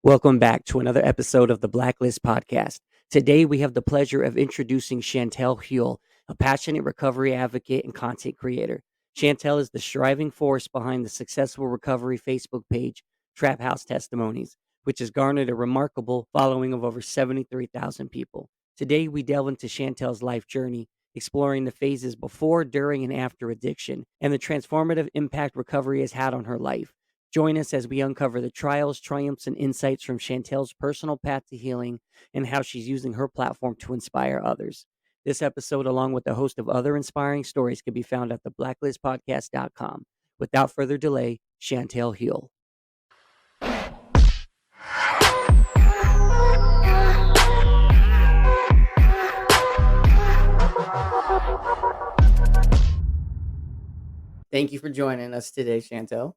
Welcome back to another episode of the Blacklist Podcast. Today, we have the pleasure of introducing Chantel Huel, a passionate recovery advocate and content creator. Chantel is the striving force behind the successful recovery Facebook page, Trap House Testimonies, which has garnered a remarkable following of over 73,000 people. Today, we delve into Chantel's life journey, exploring the phases before, during, and after addiction, and the transformative impact recovery has had on her life. Join us as we uncover the trials, triumphs, and insights from Chantel's personal path to healing and how she's using her platform to inspire others. This episode, along with a host of other inspiring stories, can be found at theblacklistpodcast.com. Without further delay, Chantel Huel. Thank you for joining us today, Chantel.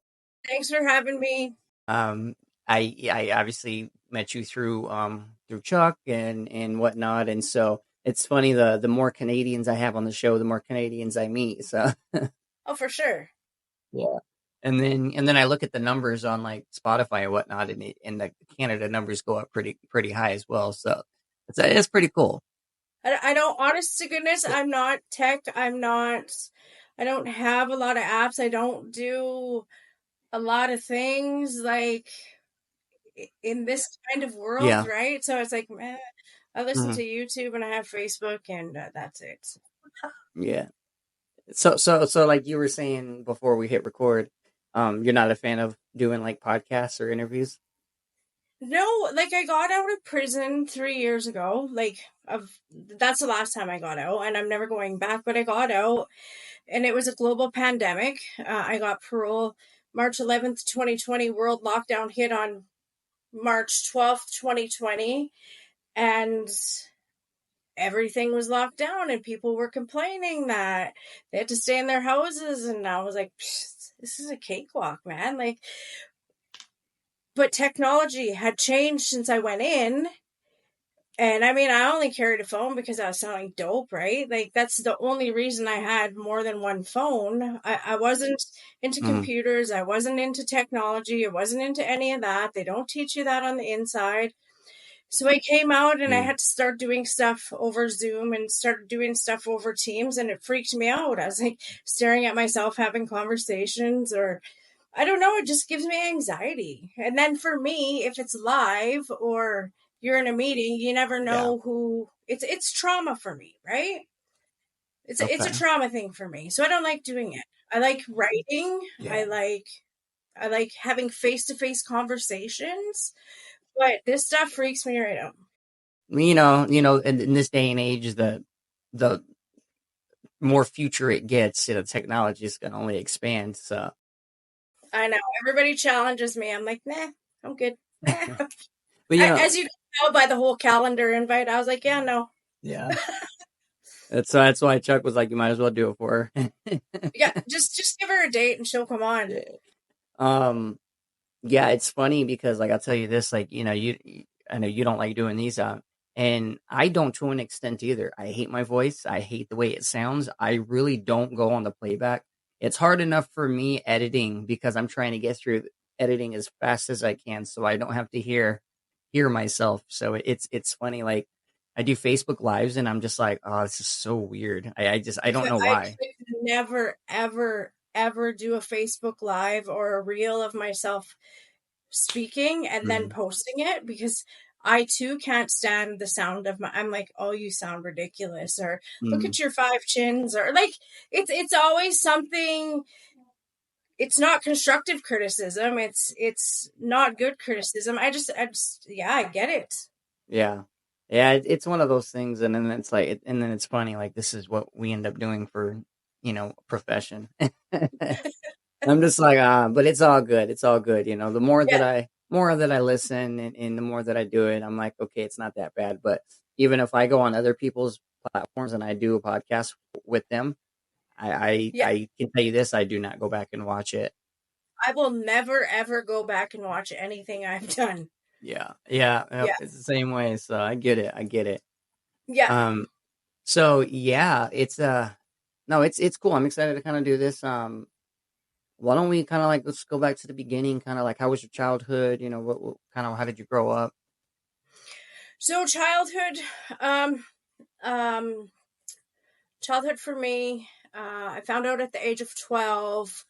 Thanks for having me. I obviously met you through Chuck and whatnot, and so it's funny, the more Canadians I have on the show, the more Canadians I meet. So Oh, for sure. yeah, and then I look at the numbers on like Spotify and whatnot, and the Canada numbers go up pretty high as well. So it's pretty cool. I don't, honest to goodness, I'm not tech. I don't have a lot of apps. I don't do a lot of things like in this kind of world, Yeah. right? So it's like, man, I listen to YouTube and I have Facebook and that's it. Yeah. So like you were saying before we hit record, you're not a fan of doing like podcasts or interviews? No, like I got out of prison 3 years ago. That's the last time I got out, and I'm never going back. But I got out, and it was a global pandemic. I got parole March 11th, 2020. World lockdown hit on March 12th, 2020, and everything was locked down, and people were complaining that they had to stay in their houses. And I was like, this is a cakewalk, man. Like, but technology had changed since I went in. And I mean, I only carried a phone because I was selling dope, right? Like, that's the only reason I had more than one phone. I wasn't into computers. I wasn't into technology. I wasn't into any of that. They don't teach you that on the inside. So I came out and I had to start doing stuff over Zoom and started doing stuff over Teams, and it freaked me out. I was like staring at myself having conversations, or I don't know, it just gives me anxiety. And then for me, if it's live or you're in a meeting, you never know who it's trauma for me, right? It's a trauma thing for me. So I don't like doing it. I like writing. Yeah. I like having face-to-face conversations, but this stuff freaks me right out. You know, in this day and age, the more future it gets, technology is going to only expand. So I know everybody challenges me. I'm like, nah, I'm good. but as you can tell by the whole calendar invite, I was like, yeah, no. Yeah. That's why Chuck was like, you might as well do it for her. Yeah, just give her a date and she'll come on. Yeah, it's funny because like I'll tell you this, like, I know you don't like doing these and I don't to an extent either. I hate my voice. I hate the way it sounds. I really don't go on the playback. It's hard enough for me editing because I'm trying to get through editing as fast as I can so I don't have to hear myself. So it's funny, like I do Facebook lives and I'm just like, oh, this is so weird. I don't know why. I could never, ever do a Facebook live or a reel of myself speaking and then posting it, because I too can't stand the sound of I'm like, oh, you sound ridiculous, or look at your 5 chins, or like it's always something. It's not constructive criticism. It's not good criticism. I just yeah, I get it. Yeah. It's one of those things, and then it's like, and then it's funny, like this is what we end up doing for profession. I'm just like, but it's all good. It's all good. The more that I listen and the more that I do it, I'm like, okay, it's not that bad. But even if I go on other people's platforms and I do a podcast with them, I can tell you this, I do not go back and watch it. I will never, ever go back and watch anything I've done. Yeah. It's the same way. So I get it. Yeah. So yeah, it's no, it's cool. I'm excited to kind of do this. why don't we kind of like, let's go back to the beginning, kind of like, how was your childhood? You know, what kind of, how did you grow up? So childhood, um, um, childhood for me, I found out at the age of 12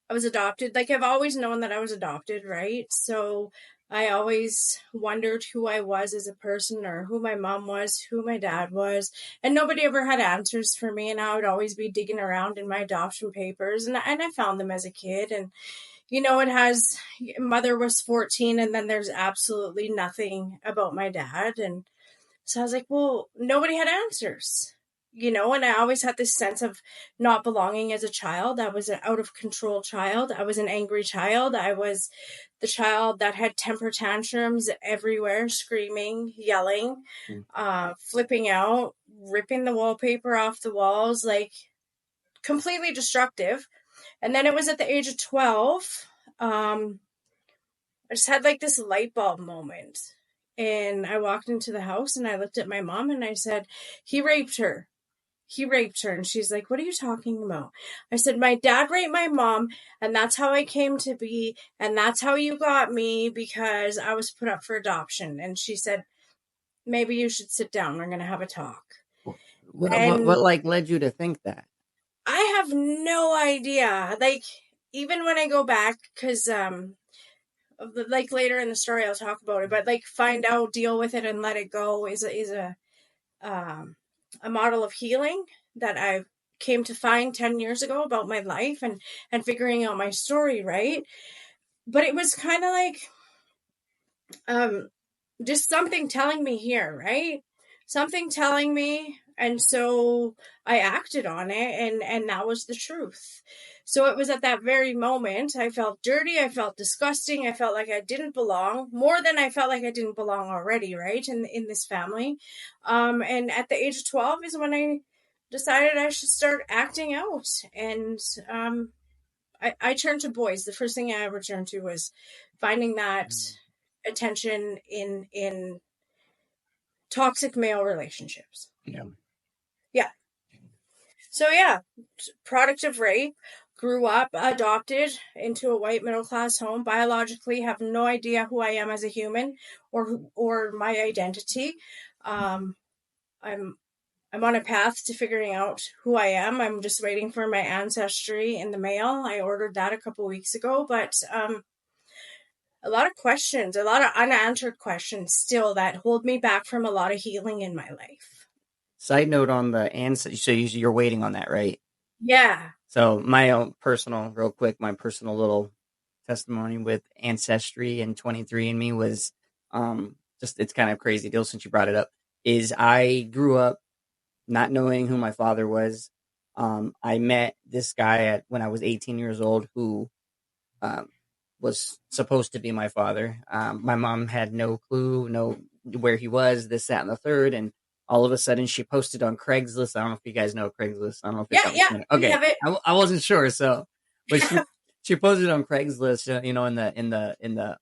I was adopted. Like, I've always known that I was adopted, right? So I always wondered who I was as a person, or who my mom was, who my dad was. And nobody ever had answers for me. And I would always be digging around in my adoption papers. And I found them as a kid. And, it has, mother was 14, and then there's absolutely nothing about my dad. And so I was like, well, nobody had answers, and I always had this sense of not belonging as a child. I was an out of control child. I was an angry child. I was the child that had temper tantrums everywhere, screaming, yelling, flipping out, ripping the wallpaper off the walls, like completely destructive. And then it was at the age of 12, I just had like this light bulb moment. And I walked into the house and I looked at my mom and I said, he raped her. He raped her. And she's like, what are you talking about? I said, my dad raped my mom, and that's how I came to be. And that's how you got me, because I was put up for adoption. And she said, maybe you should sit down. We're going to have a talk. What like led you to think that? I have no idea. Like, even when I go back, because like later in the story I'll talk about it, but like, find out, deal with it, and let it go is a model of healing that I came to find 10 years ago about my life, and figuring out my story, right? But it was kind of like just something telling me here, right? Something telling me, and so I acted on it, and that was the truth. So it was at that very moment I felt dirty, I felt disgusting, I felt like I didn't belong, more than I felt like I didn't belong already, right? In this family. And at the age of 12 is when I decided I should start acting out. And I turned to boys. The first thing I ever turned to was finding that attention in toxic male relationships. Yeah. Yeah. So yeah, product of rape, grew up adopted into a white middle class home, biologically have no idea who I am as a human, or my identity. I'm I'm on a path to figuring out who I am. I'm just waiting for my ancestry in the mail. I ordered that a couple weeks ago, but a lot of questions, a lot of unanswered questions still that hold me back from a lot of healing in my life. Side note on the ancestry, so you're waiting on that, right? Yeah. So my own personal, real quick, my personal little testimony with ancestry and 23andMe was just, it's kind of crazy deal since you brought it up. Is I grew up not knowing who my father was. I met this guy when I was 18 years old who was supposed to be my father. My mom had no clue, no where he was, this, that, and the third. And all of a sudden she posted on Craigslist. I don't know if you guys know Craigslist. I don't know if it's Yeah. We okay. have it. I wasn't sure. So, but she posted on Craigslist, in the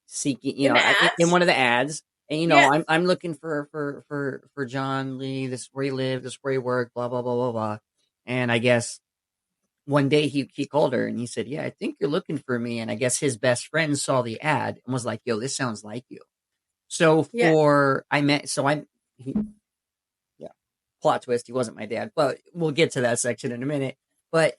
seeking, In the in ads. one of the ads. And Yeah. I'm looking for John Lee. This is where he lived. This is where he worked. Blah blah blah blah blah. And I guess one day he called her and he said, "Yeah, I think you're looking for me." And I guess his best friend saw the ad and was like, "Yo, this sounds like you." So Yeah. yeah, plot twist. He wasn't my dad, but we'll get to that section in a minute. But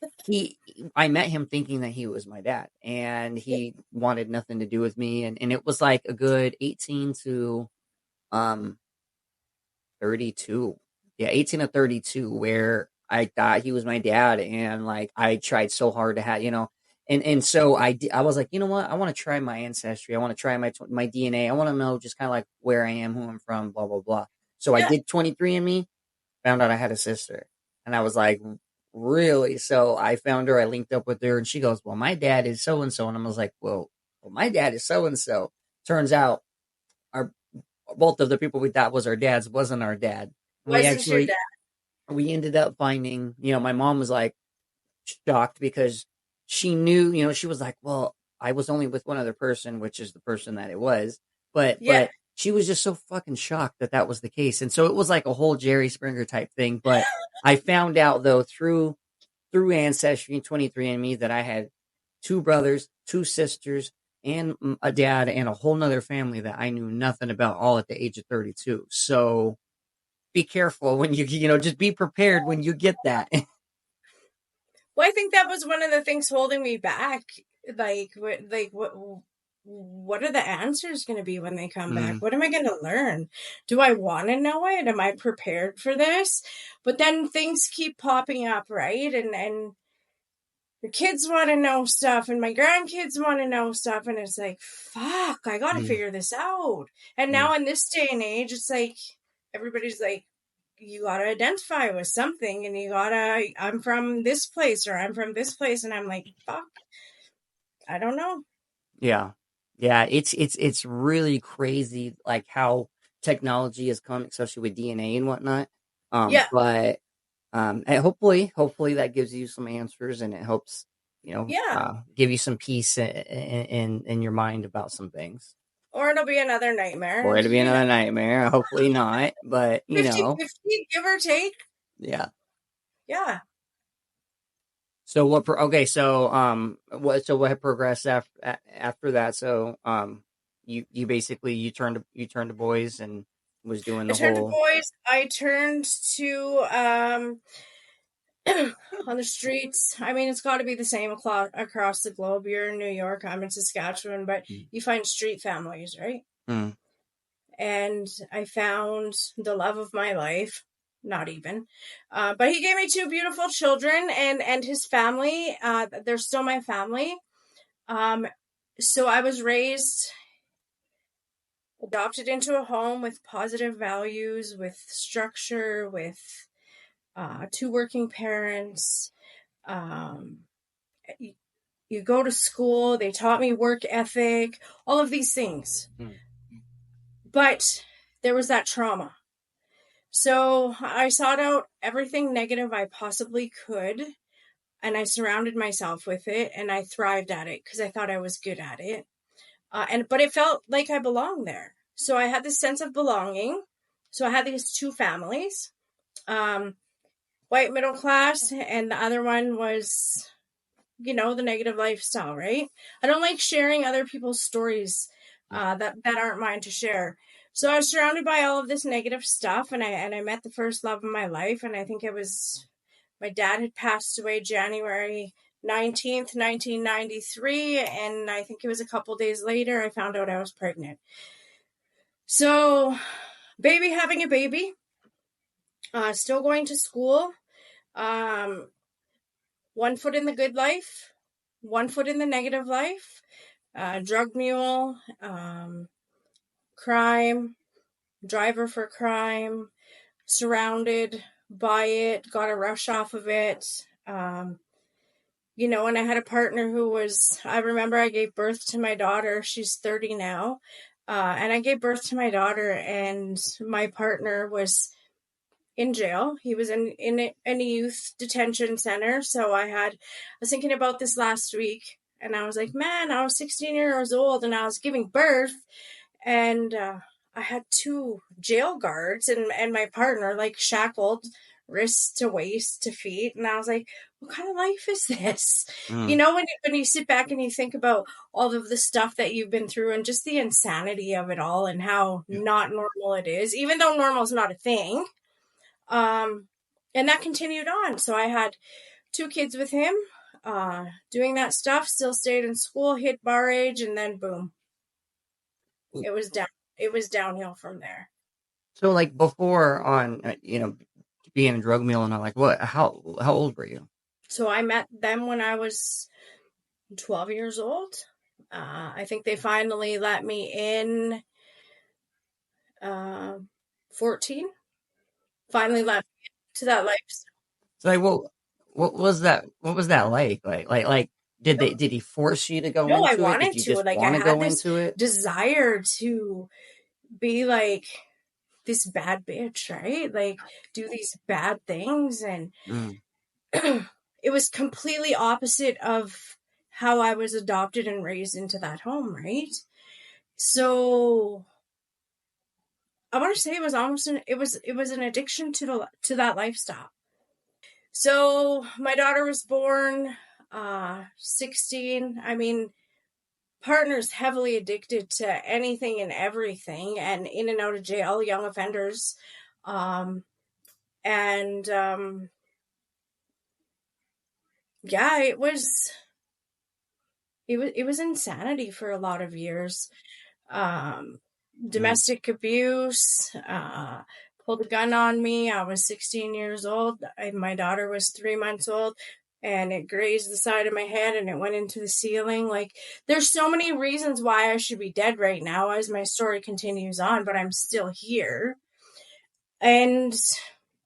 I met him thinking that he was my dad, and Yeah. he wanted nothing to do with me. And it was like a good 18 to, 32. Yeah, 18 to 32, where I thought he was my dad. And like, I tried so hard to have, and so I was like, you know what? I want to try my ancestry. I want to try my DNA. I want to know just kind of like where I am, who I'm from, blah, blah, blah. So I Yeah. did 23andMe, found out I had a sister. And I was like, really? So I found her, I linked up with her, and she goes, well, my dad is so and so. And I was like, well, my dad is so and so. Turns out our both of the people we thought was our dads wasn't our dad. Wasn't your dad? We ended up finding, my mom was like shocked because she knew, she was like, well, I was only with one other person, which is the person that it was. Yeah. But she was just so fucking shocked that that was the case. And so it was like a whole Jerry Springer type thing. But I found out though through through Ancestry and 23andMe that I had 2 brothers, 2 sisters, and a dad, and a whole nother family that I knew nothing about, all at the age of 32. So be careful when just be prepared when you get that. Well, I think that was one of the things holding me back. What are the answers going to be when they come back? Mm, What am I going to learn? Do I want to know it? Am I prepared for this? But then things keep popping up, right? And the kids want to know stuff, and my grandkids want to know stuff, and it's like, fuck, I got to mm, figure this out. And mm. now in this day and age, it's like everybody's like, you got to identify with something, and I'm from this place, or I'm from this place, and I'm like, fuck, I don't know. Yeah. Yeah, it's really crazy, like, how technology has come, especially with DNA and whatnot. Yeah, But and hopefully that gives you some answers, and it helps, yeah. give you some peace in your mind about some things. Or it'll be another nightmare. Or it'll be another nightmare. Hopefully not, but 50-50, give or take. yeah. Yeah. So okay, what had progressed after that? So you basically you turned to boys and was doing I the turned to whole. boys. I turned to on the streets. I mean, it's got to be the same across the globe. You're in New York, I'm in Saskatchewan, but Mm, you find street families, right? mm, And I found the love of my life. Not even, but he gave me 2 beautiful children, and his family. They're still my family. Um, so I was adopted into a home with positive values, with structure, with 2 working parents. Um, you go to school, they taught me work ethic, all of these things. mm, But there was that trauma. So I sought out everything negative I possibly could, and I surrounded myself with it, and I thrived at it because I thought I was good at it. But it felt like I belonged there. So I had this sense of belonging. So I had these 2 families, um, white middle class, and the other one was, the negative lifestyle, right? I don't like sharing other people's stories that aren't mine to share. So I was surrounded by all of this negative stuff, and I met the first love of my life, and I think it was my dad had passed away January 19th, 1993, and I think it was a couple days later I found out I was pregnant. So, having a baby, still going to school, um, 1 foot in the good life, 1 foot in the negative life, drug mule, crime, driver for crime, surrounded by it, got a rush off of it. And I had a partner I remember I gave birth to my daughter. She's 30 now. And I gave birth to my daughter, and my partner was in jail. He was in a youth detention center. So I was thinking about this last week, and I was like, man, I was 16 years old and I was giving birth, and I had 2 jail guards and my partner, like, shackled wrists to waist to feet, and I was like, what kind of life is this? mm. When you sit back and you think about all of the stuff that you've been through, and just the insanity of it all, and how Yeah. not normal it is, even though normal is not a thing. um and that continued on. So I had 2 kids with him, doing that stuff, still stayed in school, hit bar age, and then boom, it was down. It was downhill from there. So, like, before on, being a drug mule and all, like, how old were you? So I met them when I was 12 years old. I think they finally let me in, uh, 14. Finally let me to that life. So, like, what was that? What was that like? Like, did he force you to go No, I into it? Did wanted you to. just Like, I want to had go this into it? desire to be like this bad bitch, right? Like, do these bad things. And Mm. it was completely opposite of how I was adopted and raised into that home, right? So I want to say it was almost it was an addiction to that lifestyle. So my daughter was born 16. I mean, partner's heavily addicted to anything and everything and in and out of jail, young offenders. Um, and yeah, it was insanity for a lot of years. Um, Mm. Domestic abuse, pulled a gun on me. I was 16 years old. My daughter was 3 months old, and it grazed the side of my head and it went into the ceiling. Like, there's so many reasons why I should be dead right now as my story continues on, but I'm still here. And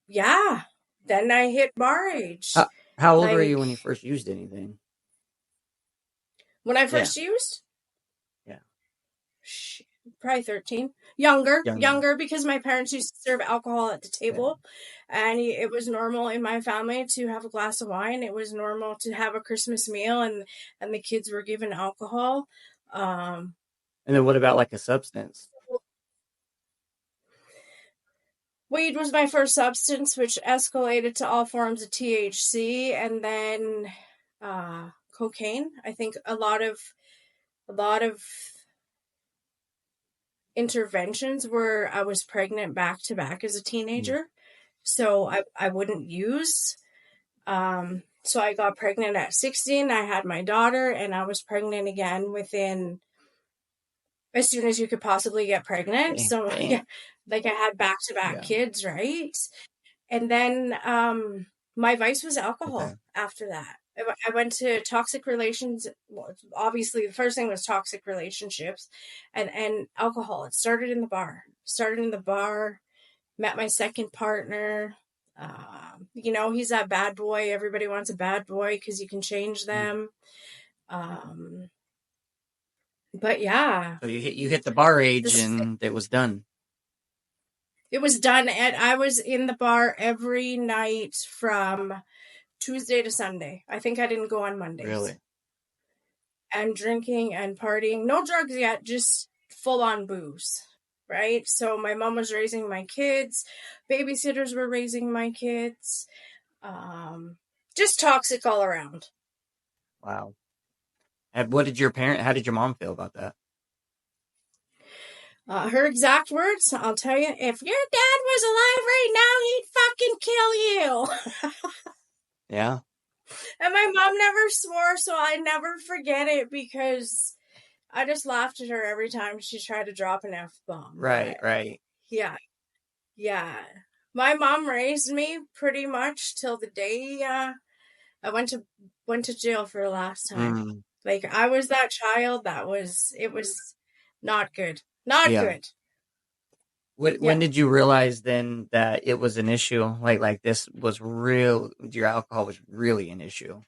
yeah, then I hit bar age. How old were you Like, when you first used anything? when I Yeah. first used, Yeah. probably 13. Younger, Younger. because my parents used to serve alcohol at the Yeah. table, and it was normal in my family to have a glass of wine. It was normal to have a Christmas meal, and the kids were given alcohol. Um, And then what about like a substance? Weed was my first substance, which escalated to all forms of THC, and then cocaine. I think a lot of interventions where I was pregnant back to back as a teenager. So I wouldn't use. So I got pregnant at 16. I had my daughter, and I was pregnant again within as soon as you could possibly get pregnant. Damn. So Damn. yeah, like I had back to back Yeah. kids, right? And then my vice was alcohol Okay. after that. I went to toxic relations. Well, obviously, the first thing was toxic relationships, and alcohol. It started in the bar. Met my second partner. He's that bad boy. Everybody wants a bad boy because you can change Mm. them. But yeah, So you hit the bar age this and it was done. it was done. And I was in the bar every night from Tuesday to Sunday. I think I didn't go on Mondays. Really? And drinking and partying. No drugs yet, just full on booze. Right? So my mom was raising my kids, babysitters were raising my kids. Just toxic all around. Wow. How did your mom feel about that? Her exact words, I'll tell you, if your dad was alive right now, he'd fucking kill you. Yeah. And my mom never swore, so I never forget it because I just laughed at her every time she tried to drop an F-bomb. Right, But right. yeah, yeah. My mom raised me pretty much till the day I went to jail for the last time. Mm. Like, I was that child it was not good. Not Yeah. good. When Yeah. did you realize then that it was an issue? Like this was real, your alcohol was really an issue.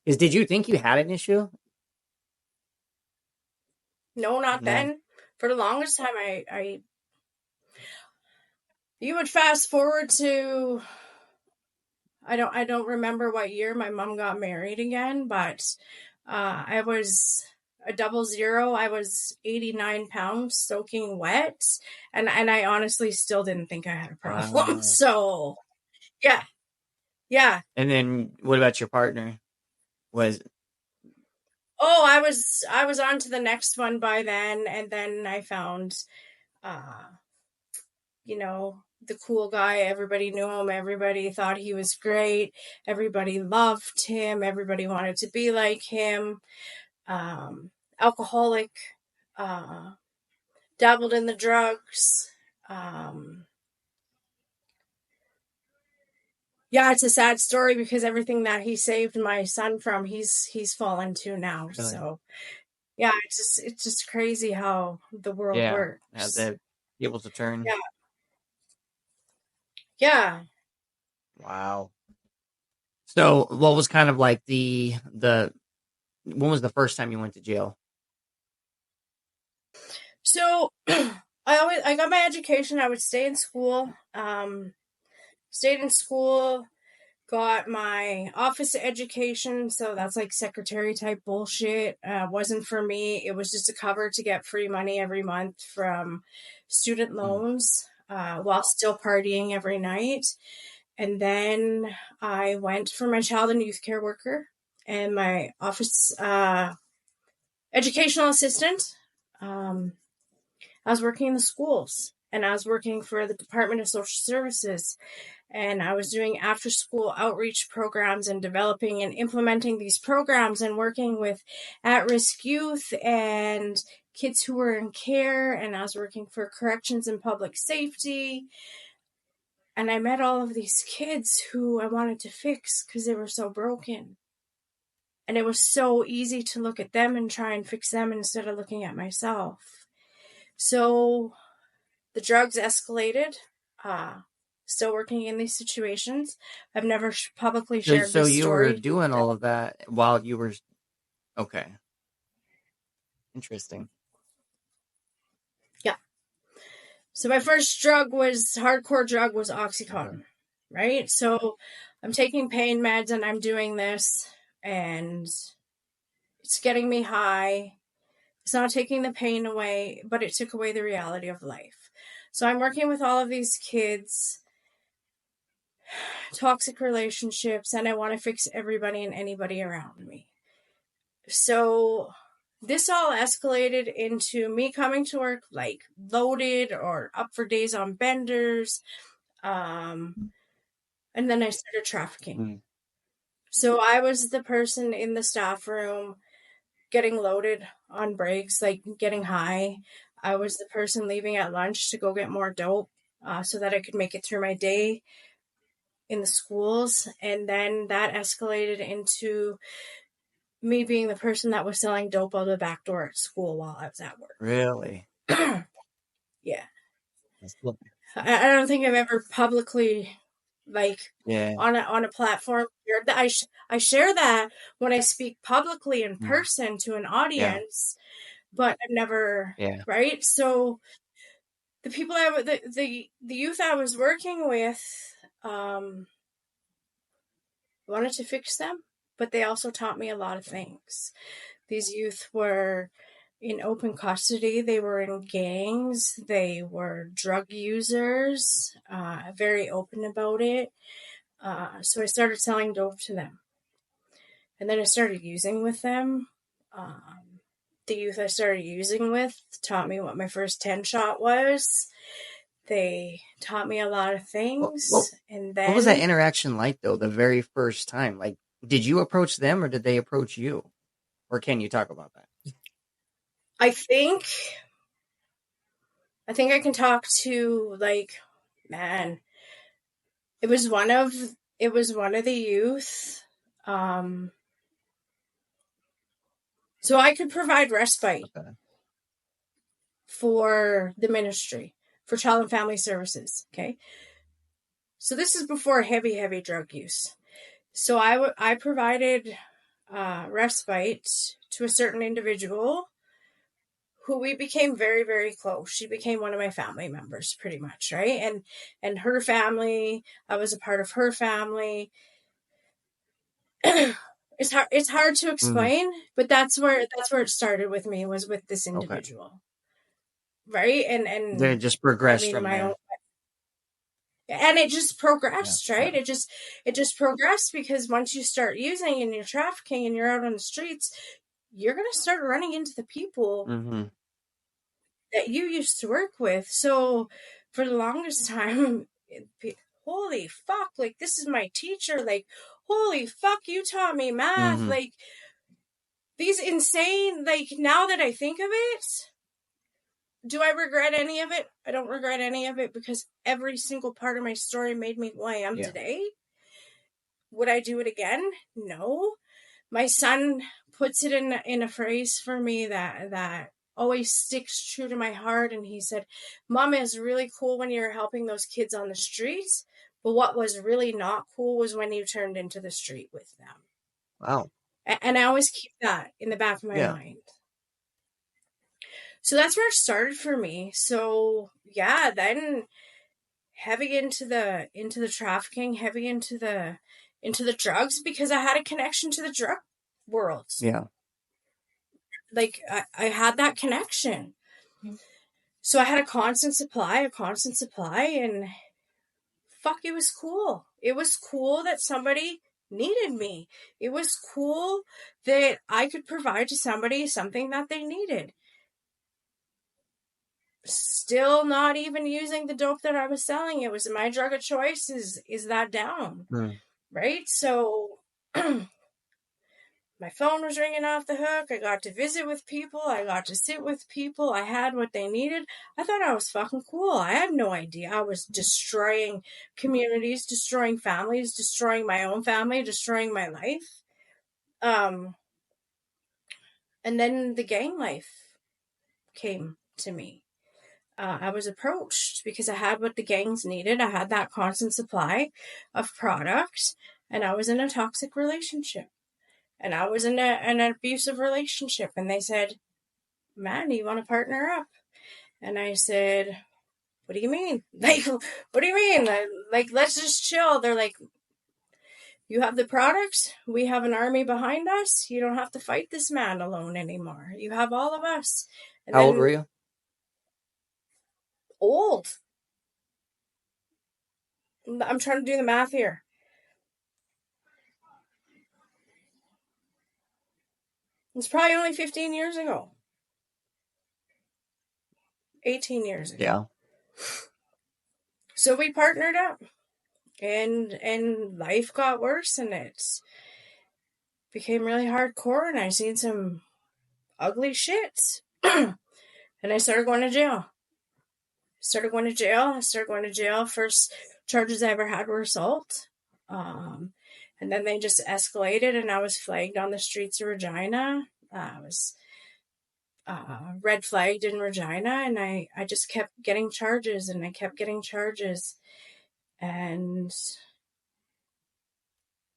Did you think you had an issue? No, not No. then. For the longest time, you would fast forward to, I don't remember what year my mom got married again, but I was a 00. I was 89 pounds soaking wet, and I honestly still didn't think I had a problem. Wow. So yeah, yeah. And then what about your partner? Was Oh, I was on to the next one by then, and then I found, uh, the cool guy. Everybody knew him. Everybody thought he was great. Everybody loved him. Everybody wanted to be like him. Alcoholic, uh, dabbled in the drugs. Um, yeah, it's a sad story because everything that he saved my son from, he's fallen to now. really? So yeah, it's just crazy how the world Yeah. Had works. the tables to turn. Yeah, yeah. Wow. So what was kind of like the when was the first time you went to jail? So I got my education. I would stay in school. Stayed in school, got my office education, so that's like secretary type bullshit. Wasn't for me. It was just a cover to get free money every month from student Mm. loans, while still partying every night. And then I went for my child and youth care worker and my office educational assistant. I was working in the schools, and I was working for the Department of Social Services, and I was doing after school outreach programs and developing and implementing these programs and working with at-risk youth and kids who were in care, and I was working for corrections and public safety. And I met all of these kids who I wanted to fix because they were so broken. And it was so easy to look at them and try and fix them instead of looking at myself. So the drugs escalated. Still working in these situations. I've never publicly shared So this you were story. doing all of that while you were okay. Interesting. Yeah. So my first hardcore drug was Oxycontin, right? So I'm taking pain meds and I'm doing this and it's getting me high. It's not taking the pain away, but it took away the reality of life. So I'm working with all of these kids, toxic relationships, and I want to fix everybody and anybody around me. So this all escalated into me coming to work like loaded or up for days on benders. And then I started trafficking. So I was the person in the staff room getting loaded on breaks, like getting high. I was the person leaving at lunch to go get more dope so that I could make it through my day in the schools. And then that escalated into me being the person that was selling dope out the back door at school while I was at work. Really? Yeah. I don't think I've ever publicly, on a platform, I share that when I speak publicly in person to an audience, but I've never, right? So the people the youth I was working with, wanted to fix them, but they also taught me a lot of things. These youth were in open custody. They were in gangs. They were drug users, very open about it. So I started selling dope to them. And then I started using with them. The youth I started using with taught me what my first 10 shot was. They taught me a lot of things. And then what was that interaction like, though, the very first time? Like, did you approach them or did they approach you? Or can you talk about that? I think I can talk to, man, it was one of the youth. So I could provide respite for the ministry, for child and family services. Okay. So this is before heavy drug use. So I provided respite to a certain individual who we became very, very close. She became one of my family members pretty much, right? And her family, I was a part of her family. It's hard to explain, but that's where it started with me, was with this individual. Right? And Then it just progressed from there. And it just progressed, right? It just progressed, because once you start using and you're trafficking and you're out on the streets, you're going to start running into the people that you used to work with. So for the longest time, holy fuck, like, this is my teacher. Like, holy fuck, you taught me math. Like, these insane, like, now that I think of it, do I regret any of it? I don't regret any of it, because every single part of my story made me who I am today. Would I do it again? No. My son puts it in a phrase for me that always sticks true to my heart. And he said, Mom, is really cool when you're helping those kids on the streets, but what was really not cool was when you turned into the street with them. Wow. And I always keep that in the back of my mind. So that's where it started for me. So yeah, then heavy into the trafficking, heavy into the drugs, because I had a connection to the drug world. Yeah. Like, I had that connection. So I had a constant supply, and fuck, it was cool. It was cool that somebody needed me. It was cool that I could provide to somebody something that they needed. Still not even using the dope that I was selling. It was my drug of choice is that down. Right? So my phone was ringing off the hook. I got to visit with people. I got to sit with people. I had what they needed. I thought I was fucking cool. I had no idea. I was destroying communities, destroying families, destroying my own family, destroying my life. And then the gang life came to me. I was approached because I had what the gangs needed. I had that constant supply of product, and I was in a toxic relationship. And I was in an abusive relationship. And they said, "Man, you want to partner up?" And I said, "What do you mean? Like, what do you mean? Like, let's just chill." They're like, "You have the product. We have an army behind us. You don't have to fight this man alone anymore. You have all of us." And How old then, were you? old. I'm trying to do the math here. It's probably only 15 years ago. 18 years ago. Yeah. So we partnered up, and life got worse, and it became really hardcore, and I seen some ugly shit. And I started going to jail. I started going to jail. First charges I ever had were assault. And then they just escalated, and I was flagged on the streets of Regina. I was red flagged in Regina, and I just kept getting charges, and I kept getting charges, and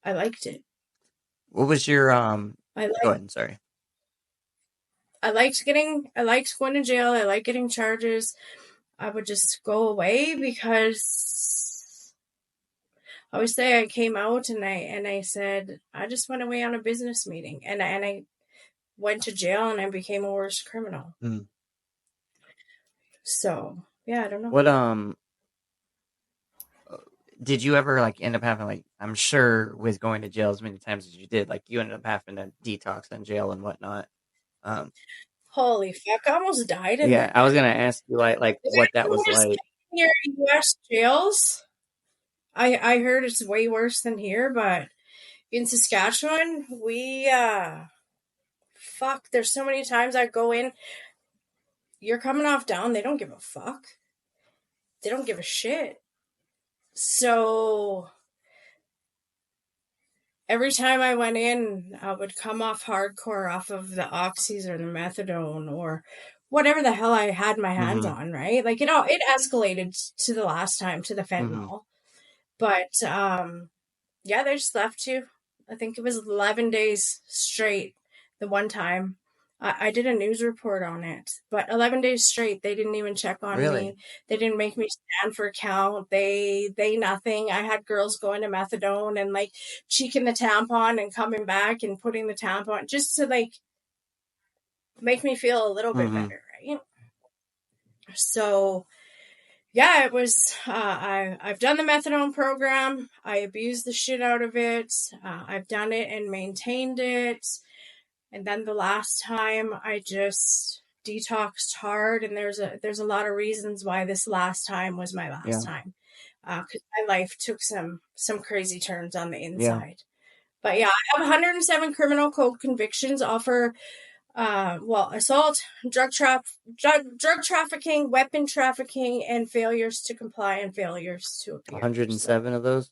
I liked it. What was your I Go like ahead, sorry. I liked going to jail. I liked getting charges. I would just go away because I always say I came out and I said I just went away on a business meeting, and I went to jail, and I became a worse criminal. So yeah, I don't know. What did you ever like end up having, like, I'm sure with going to jail as many times as you did, like you ended up having to detox in jail and whatnot. Holy fuck! I almost died in Yeah, there. I was gonna ask you like If what that anyone was was like. in your U.S. jails, I heard it's way worse than here, but in Saskatchewan, we fuck. There's so many times I go in. You're coming off down. They don't give a fuck. They don't give a shit. So every time I went in, I would come off hardcore off of the oxys or the methadone or whatever the hell I had my hands on, right? Like, you know, it escalated to the last time to the fentanyl. But yeah, they just left you. I think it was 11 days straight the one time. I did a news report on it, but 11 days straight, they didn't even check on Really? me. They didn't make me stand for count. They nothing. I had girls going to methadone and like cheeking the tampon and coming back and putting the tampon just to like make me feel a little bit better, right? So yeah, it was. I've done the methadone program. I abused the shit out of it. I've done it and maintained it. And then the last time I just detoxed hard, and there's a lot of reasons why this last time was my last time, because my life took some crazy turns on the inside. But yeah, I have 107 criminal code convictions, all for assault, drug trafficking, weapon trafficking, and failures to comply and failures to appear. 107 of those?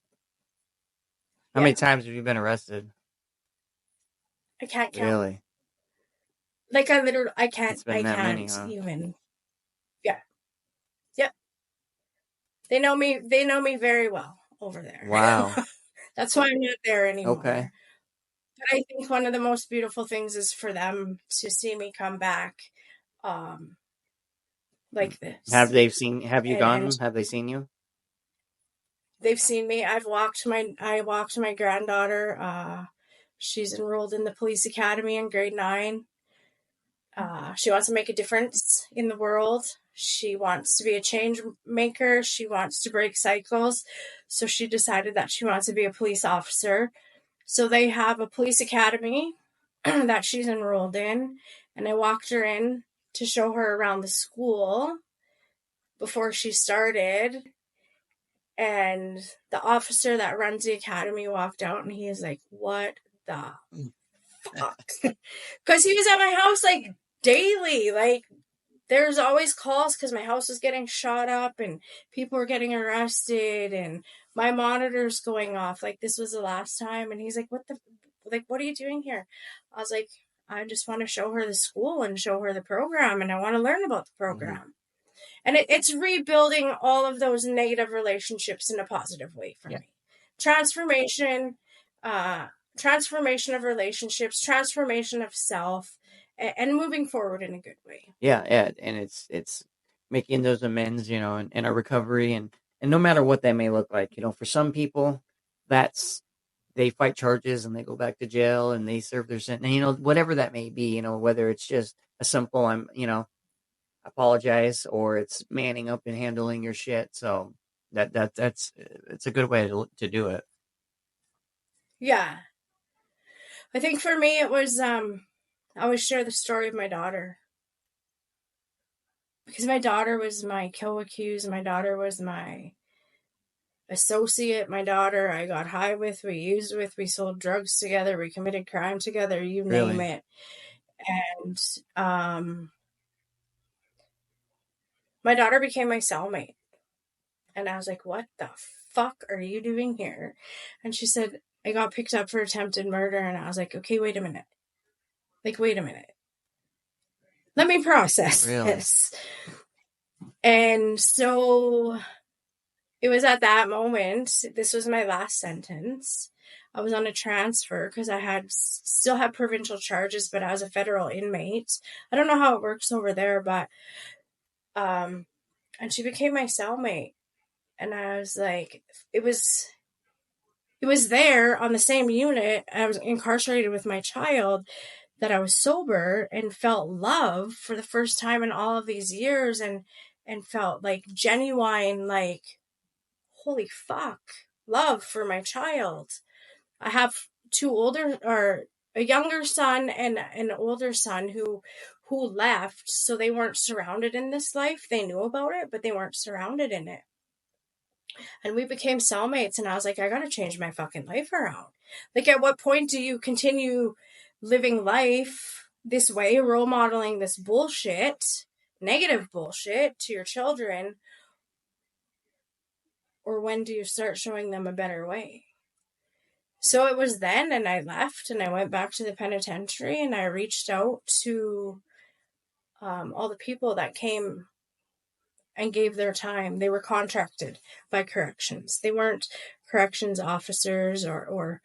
How many times have you been arrested? I can't count. Really? Like I can't. It's been that many, huh? Even. Yeah. Yep. They know me. They know me very well over there. Wow. That's why I'm not there anymore. Okay. But I think one of the most beautiful things is for them to see me come back, like this. Have they seen? Have you gone? Have they seen you? They've seen me. I walked my granddaughter. She's enrolled in the police academy in grade 9. She wants to make a difference in the world. She wants to be a change maker. She wants to break cycles. So she decided that she wants to be a police officer. So they have a police academy that she's enrolled in. And I walked her in to show her around the school before she started. And the officer that runs the academy walked out and he is like, what the fuck? Because he was at my house like daily. Like, there's always calls because my house was getting shot up and people were getting arrested and my monitor's going off. Like, this was the last time. And he's like, what are you doing here? I was like, I just want to show her the school and show her the program and I want to learn about the program. Mm-hmm. And it's rebuilding all of those negative relationships in a positive way for me. Transformation of relationships, transformation of self, and moving forward in a good way. Yeah, and it's making those amends, in a recovery, and no matter what that may look like, for some people, they fight charges and they go back to jail and they serve their sentence, and whatever that may be, whether it's just a simple apologize or it's manning up and handling your shit. So that's it's a good way to do it. Yeah, I think for me it was I always share the story of my daughter, because my daughter was my co-accused, my daughter was my associate, my daughter I got high with, we used with, we sold drugs together, we committed crime together, you name it. And my daughter became my cellmate. And I was like, what the fuck are you doing here? And she said, I got picked up for attempted murder. And I was like, okay, wait a minute. Let me process this. And so it was at that moment, this was my last sentence. I was on a transfer because I still had provincial charges, but I was a federal inmate. I don't know how it works over there, but and she became my cellmate. And I was like, it was there on the same unit. I was incarcerated with my child, that I was sober and felt love for the first time in all of these years, and felt like genuine, like, holy fuck, love for my child. I have a younger son and an older son who left, so they weren't surrounded in this life. They knew about it, but they weren't surrounded in it. And we became cellmates, and I was like, I gotta change my fucking life around. Like, at what point do you continue living life this way, role modeling this bullshit, negative bullshit to your children? Or when do you start showing them a better way? So it was then, and I left and I went back to the penitentiary and I reached out to all the people that came and gave their time. They were contracted by corrections. They weren't corrections officers or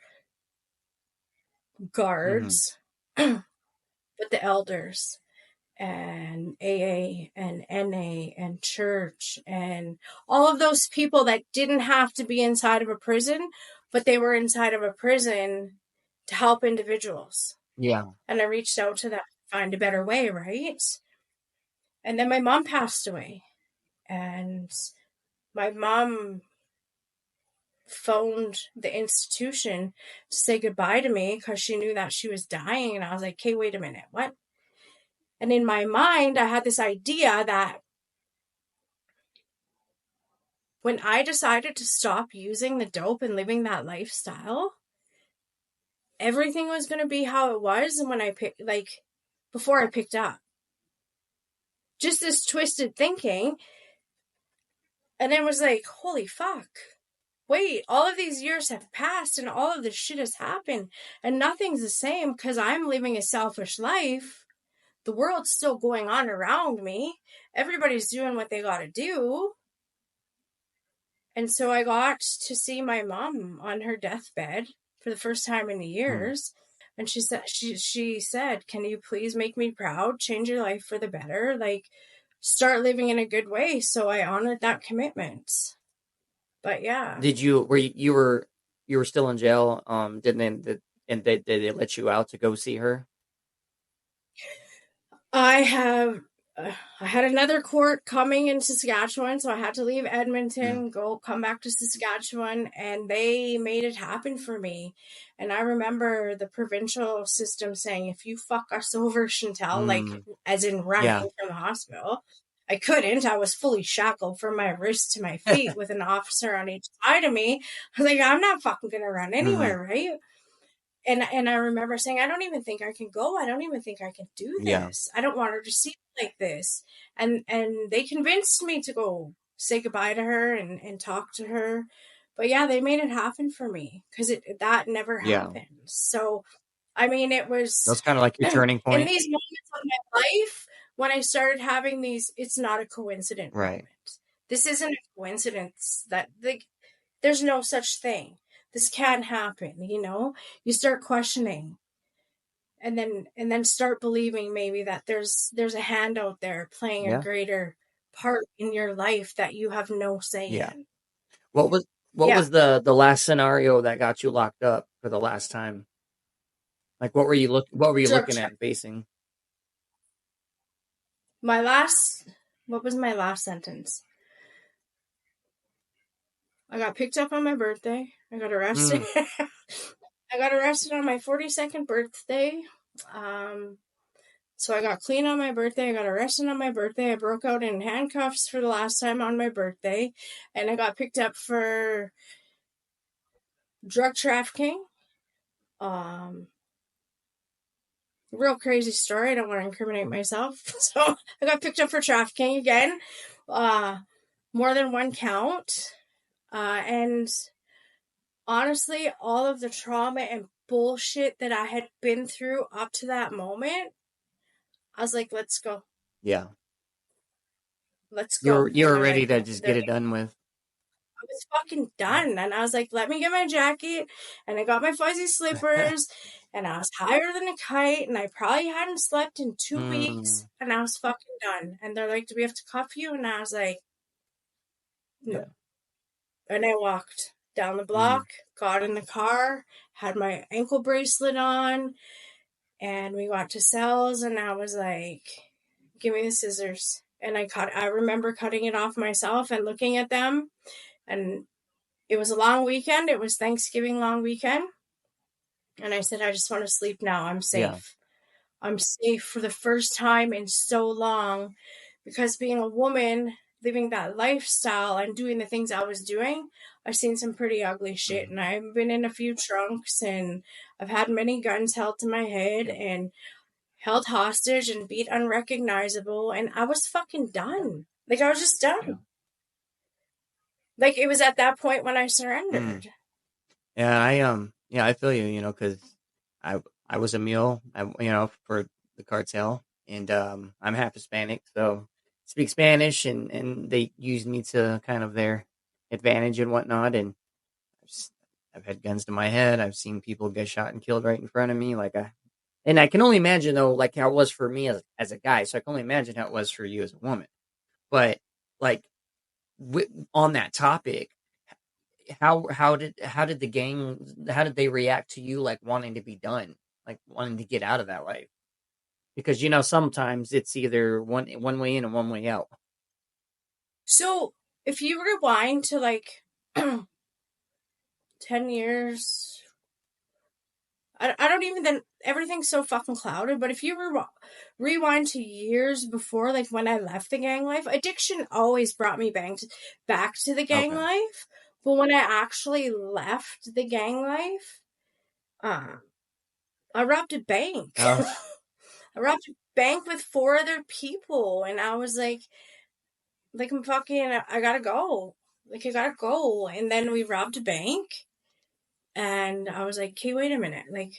guards, but the elders and AA and NA and church and all of those people that didn't have to be inside of a prison, but they were inside of a prison to help individuals. Yeah. And I reached out to them to find a better way, right? And then my mom passed away. And my mom phoned the institution to say goodbye to me because she knew that she was dying. And I was like, okay, wait a minute, what? And in my mind, I had this idea that when I decided to stop using the dope and living that lifestyle, everything was going to be how it was. And when before I picked up, just this twisted thinking. And it was like, holy fuck. Wait, all of these years have passed and all of this shit has happened and nothing's the same because I'm living a selfish life. The world's still going on around me. Everybody's doing what they got to do. And so I got to see my mom on her deathbed for the first time in years. And she said, can you please make me proud? Change your life for the better. Like, start living in a good way. So I honored that commitment. But yeah. Did you were still in jail? Did they let you out to go see her? I have I had another court coming in Saskatchewan, so I had to leave Edmonton, come back to Saskatchewan, and they made it happen for me. And I remember the provincial system saying, if you fuck us over, Chantel, like as in running from the hospital, I couldn't. I was fully shackled from my wrists to my feet with an officer on each side of me. I was like, I'm not fucking gonna run anywhere, right? And I remember saying, I don't even think I can go. I don't even think I can do this. I don't want her to see me like this. And they convinced me to go say goodbye to her and talk to her. But yeah, they made it happen for me because that never happened. So, I mean, it was That's kind of like your turning in point. these moments of my life when I started having these, it's not a coincident moment. This isn't a coincidence that there's no such thing. This can't happen, you know? You start questioning and then start believing maybe that there's a hand out there playing a greater part in your life that you have no say in. What was the last scenario that got you locked up for the last time? Like what were you looking at facing? What was my last sentence? I got picked up on my birthday. I got arrested. I got arrested on my 42nd birthday. So I got clean on my birthday. I got arrested on my birthday. I broke out in handcuffs for the last time on my birthday. And I got picked up for drug trafficking. Real crazy story. I don't want to incriminate myself. So I got picked up for trafficking again. More than one count. And honestly, all of the trauma and bullshit that I had been through up to that moment, I was like, let's go. Yeah. Let's go. You were ready to just get it done with. I was fucking done. And I was like, let me get my jacket. And I got my fuzzy slippers. And I was higher than a kite. And I probably hadn't slept in 2 weeks. And I was fucking done. And they're like, do we have to cuff you? And I was like, no. And I walked down the block, got in the car, had my ankle bracelet on. And we got to cells. And I was like, give me the scissors. And I remember cutting it off myself and looking at them. And it was a long weekend. It was Thanksgiving long weekend. And I said, I just want to sleep now. I'm safe. I'm safe for the first time in so long, because being a woman, living that lifestyle and doing the things I was doing, I've seen some pretty ugly shit. And I've been in a few trunks, and I've had many guns held to my head and held hostage and beat unrecognizable. And I was fucking done. Like, I was just done. Like, it was at that point when I surrendered. I feel you, you know, because I was a mule, you know, for the cartel, and I'm half Hispanic, so speak Spanish, and they used me to kind of their advantage and whatnot, and I've had guns to my head. I've seen people get shot and killed right in front of me, and I can only imagine though, like how it was for me as a guy. So I can only imagine how it was for you as a woman. But like on that topic, how did they react to you, like wanting to be done, like wanting to get out of that life? Because you know sometimes it's either one way in and one way out. So if you rewind to like 10 years, I don't even, then everything's so fucking clouded, but if you rewind to years before, like when I left the gang life, addiction always brought me back to the gang life. But when I actually left the gang life, I robbed a bank. I robbed a bank with 4 other people, and I was like I'm fucking, I gotta go. Like, I gotta go. And then we robbed a bank, and I was like, okay, wait a minute. Like,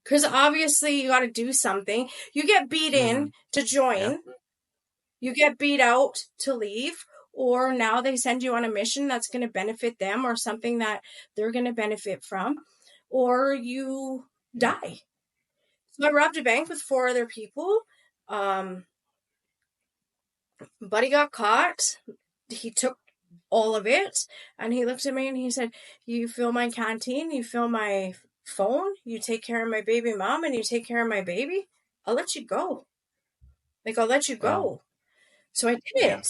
because obviously you gotta do something. You get beat in to join. You get beat out to leave. Or now they send you on a mission that's going to benefit them or something that they're going to benefit from. Or you die. So I robbed a bank with 4 other people. Buddy got caught. He took all of it, and he looked at me and he said, you fill my canteen, you fill my phone, you take care of my baby mom, and you take care of my baby, I'll let you go. Like, I'll let you Wow. go. So I Yeah. did.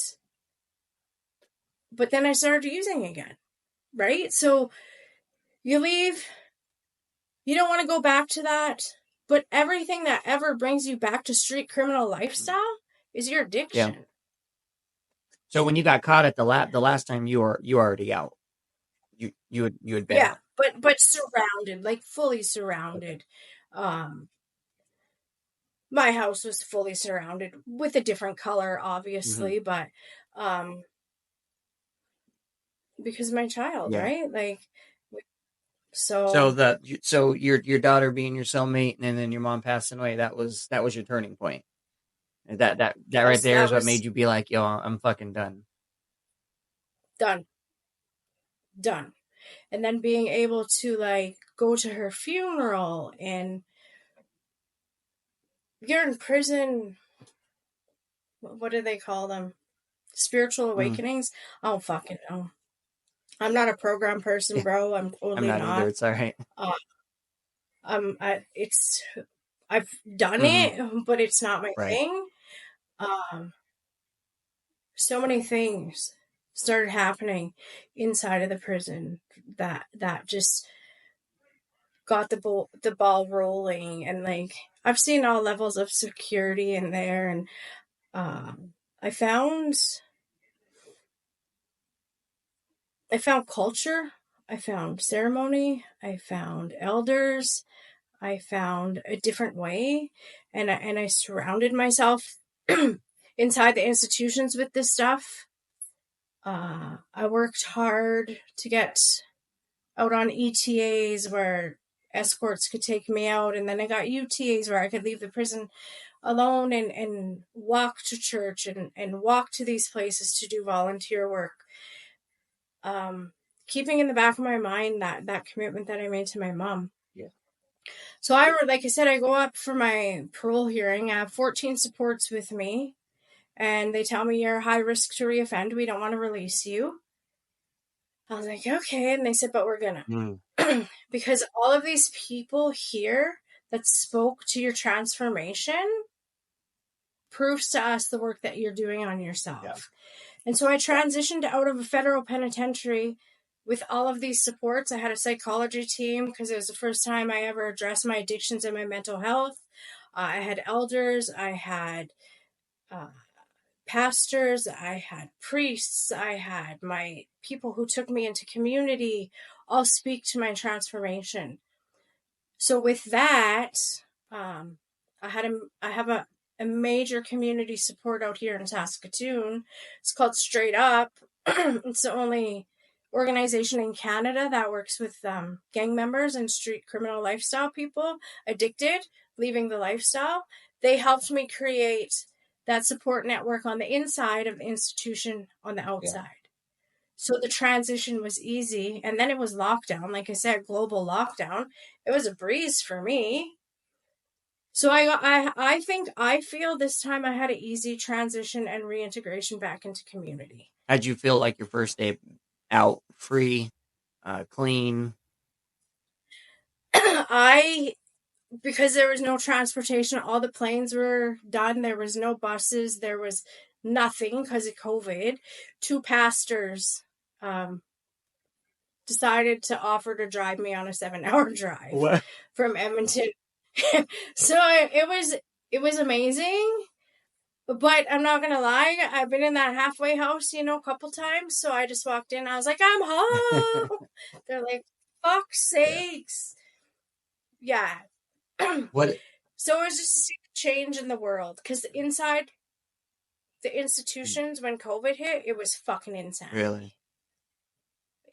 But then I started using again, right? So you leave, you don't want to go back to that. But everything that ever brings you back to street criminal lifestyle is your Yeah. addiction. So when you got caught at the last time, you were already out. You had been Yeah, out. but surrounded, like fully Okay. surrounded. My house was fully surrounded with a different color, Hmm. obviously, but um because of my child, Yeah. right? Like, So so your daughter being your cellmate and then your mom passing away, that was your turning point. And that right there that is what made was you be like, yo, I'm fucking done. done, done. And then being able to like go to her funeral, and you're in prison. What do they call them? Spiritual Mm. awakenings? I don't fucking know. I'm not a program person, Yeah. bro. I'm I'm totally not either. not. It's all right. Uh, I've done Hmm. it, but it's not my Right. thing. Um, so many things started happening inside of the prison that just got the ball rolling, and like I've seen all levels of security in there, and um, I found I found culture, I found ceremony, I found elders, I found a different way, and I surrounded myself inside the institutions with this stuff. I worked hard to get out on ETAs where escorts could take me out, and then I got UTAs where I could leave the prison alone and walk to church and walk to these places to do volunteer work. Um, Keeping in the back of my mind that commitment that I made to my mom. Yeah. So like I said, I go up for my parole hearing. I have 14 supports with me, and they tell me you're high risk to reoffend. We don't want to release you. I was like, okay. And they said, but we're gonna. Mm. Because all of these people here that spoke to your transformation proves to us the work that you're doing on yourself. Yeah. And so I transitioned out of a federal penitentiary with all of these supports. I had a psychology team because it was the first time I ever addressed my addictions and my mental health. I had elders, I had uh, pastors, I had priests, I had my people who took me into community all speak to my transformation. So with that, um, I have a major community support out here in Saskatoon. It's called Straight Up. It's the only organization in Canada that works with gang members and street criminal lifestyle people addicted, leaving the lifestyle. They helped me create that support network on the inside of the institution on the Yeah. outside. So the transition was easy. And then it was lockdown. Like I said, global lockdown. It was a breeze for me. So I think I feel this time I had an easy transition and reintegration back into community. How'd you feel like your first day out, free, clean? I Because there was no transportation, all the planes were done. There was no buses. There was nothing because of COVID. Two pastors um, decided to offer to drive me on a 7-hour drive What? from Edmonton. So it was amazing, but I'm not gonna lie, I've been in that halfway house, a couple times. So I just walked in, I was like, I'm home. They're like, fuck's Yeah. sakes. Yeah. What? So it was just a change in the world because inside the institutions when COVID hit, it was fucking Really? insanity.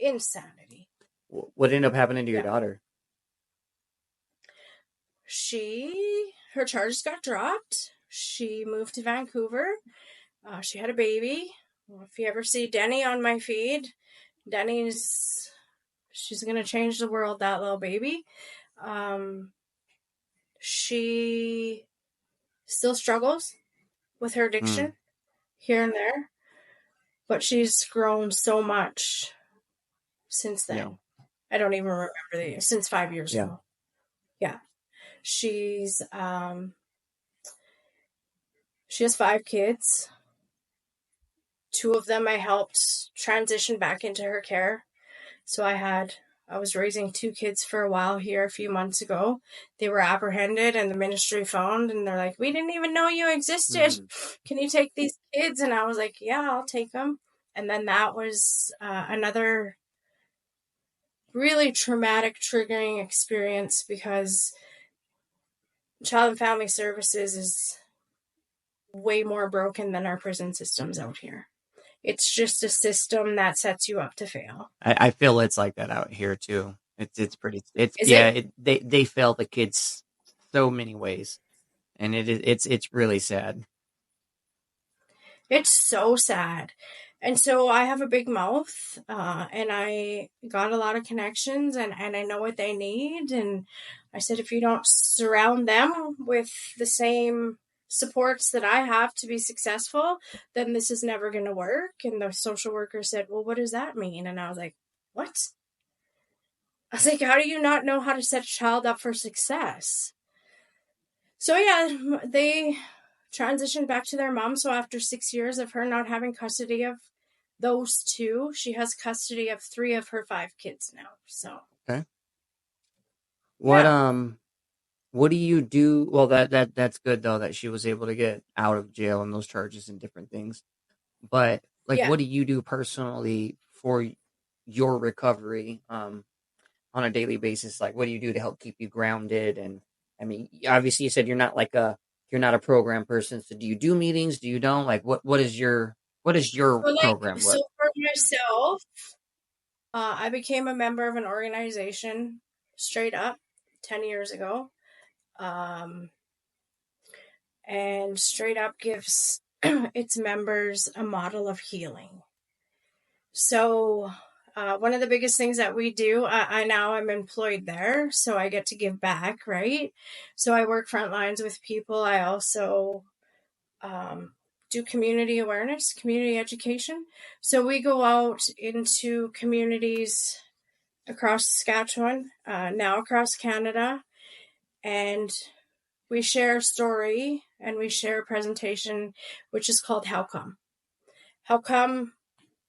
Insanity. What ended up happening to your Yeah. daughter? Her charges got dropped. She moved to Vancouver. She had a baby. Well, if you ever see Denny on my feed, she's gonna change the world. That little baby. She still struggles with her Mm. addiction here and there, but she's grown so much since Yeah. then. I don't even remember the year, since 5 years Yeah. ago. Yeah, she's She has 5 kids. 2 of them I helped transition back into her care. So I was raising 2 kids for a while here a few months ago. They were apprehended and the ministry phoned and they're like, "We didn't even know you existed. Can you take these kids?" And I was like, "Yeah, I'll take them." And then that was another really traumatic, triggering experience because Child and Family Services is way more broken than our prison systems out here. It's just a system that sets you up to fail. I feel it's like that out here too. It's pretty. Is it? They fail the kids so many ways, and it's really sad. It's so sad. And so I have a big mouth, and I got a lot of connections, and I know what they need. And I said, if you don't surround them with the same supports that I have to be successful, then this is never going to work. And the social worker said, well, what does that mean? And I was like, what? I was like, how do you not know how to set a child up for success? So yeah, they transitioned back to their mom. So after 6 years of her not having custody of those 2, she has custody of 3 of her 5 kids now. So Okay. What what do you do? Well, that's good though that she was able to get out of jail and those charges and different things. But like, yeah. what do you do personally for your recovery on a daily basis? Like, what do you do to help keep you grounded? And I mean, obviously, you said you're not a program person. So, do you do meetings? Do you don't? Like, what is your program So look? for myself, I became a member of an organization straight up 10 years ago. And straight up gives its members a model of healing. So one of the biggest things that we do, I now am employed there, so I get to give back, right? So I work front lines with people. I also do community awareness, community education. So we go out into communities across Saskatchewan, now across Canada, and we share a story and we share a presentation, which is called How Come? How come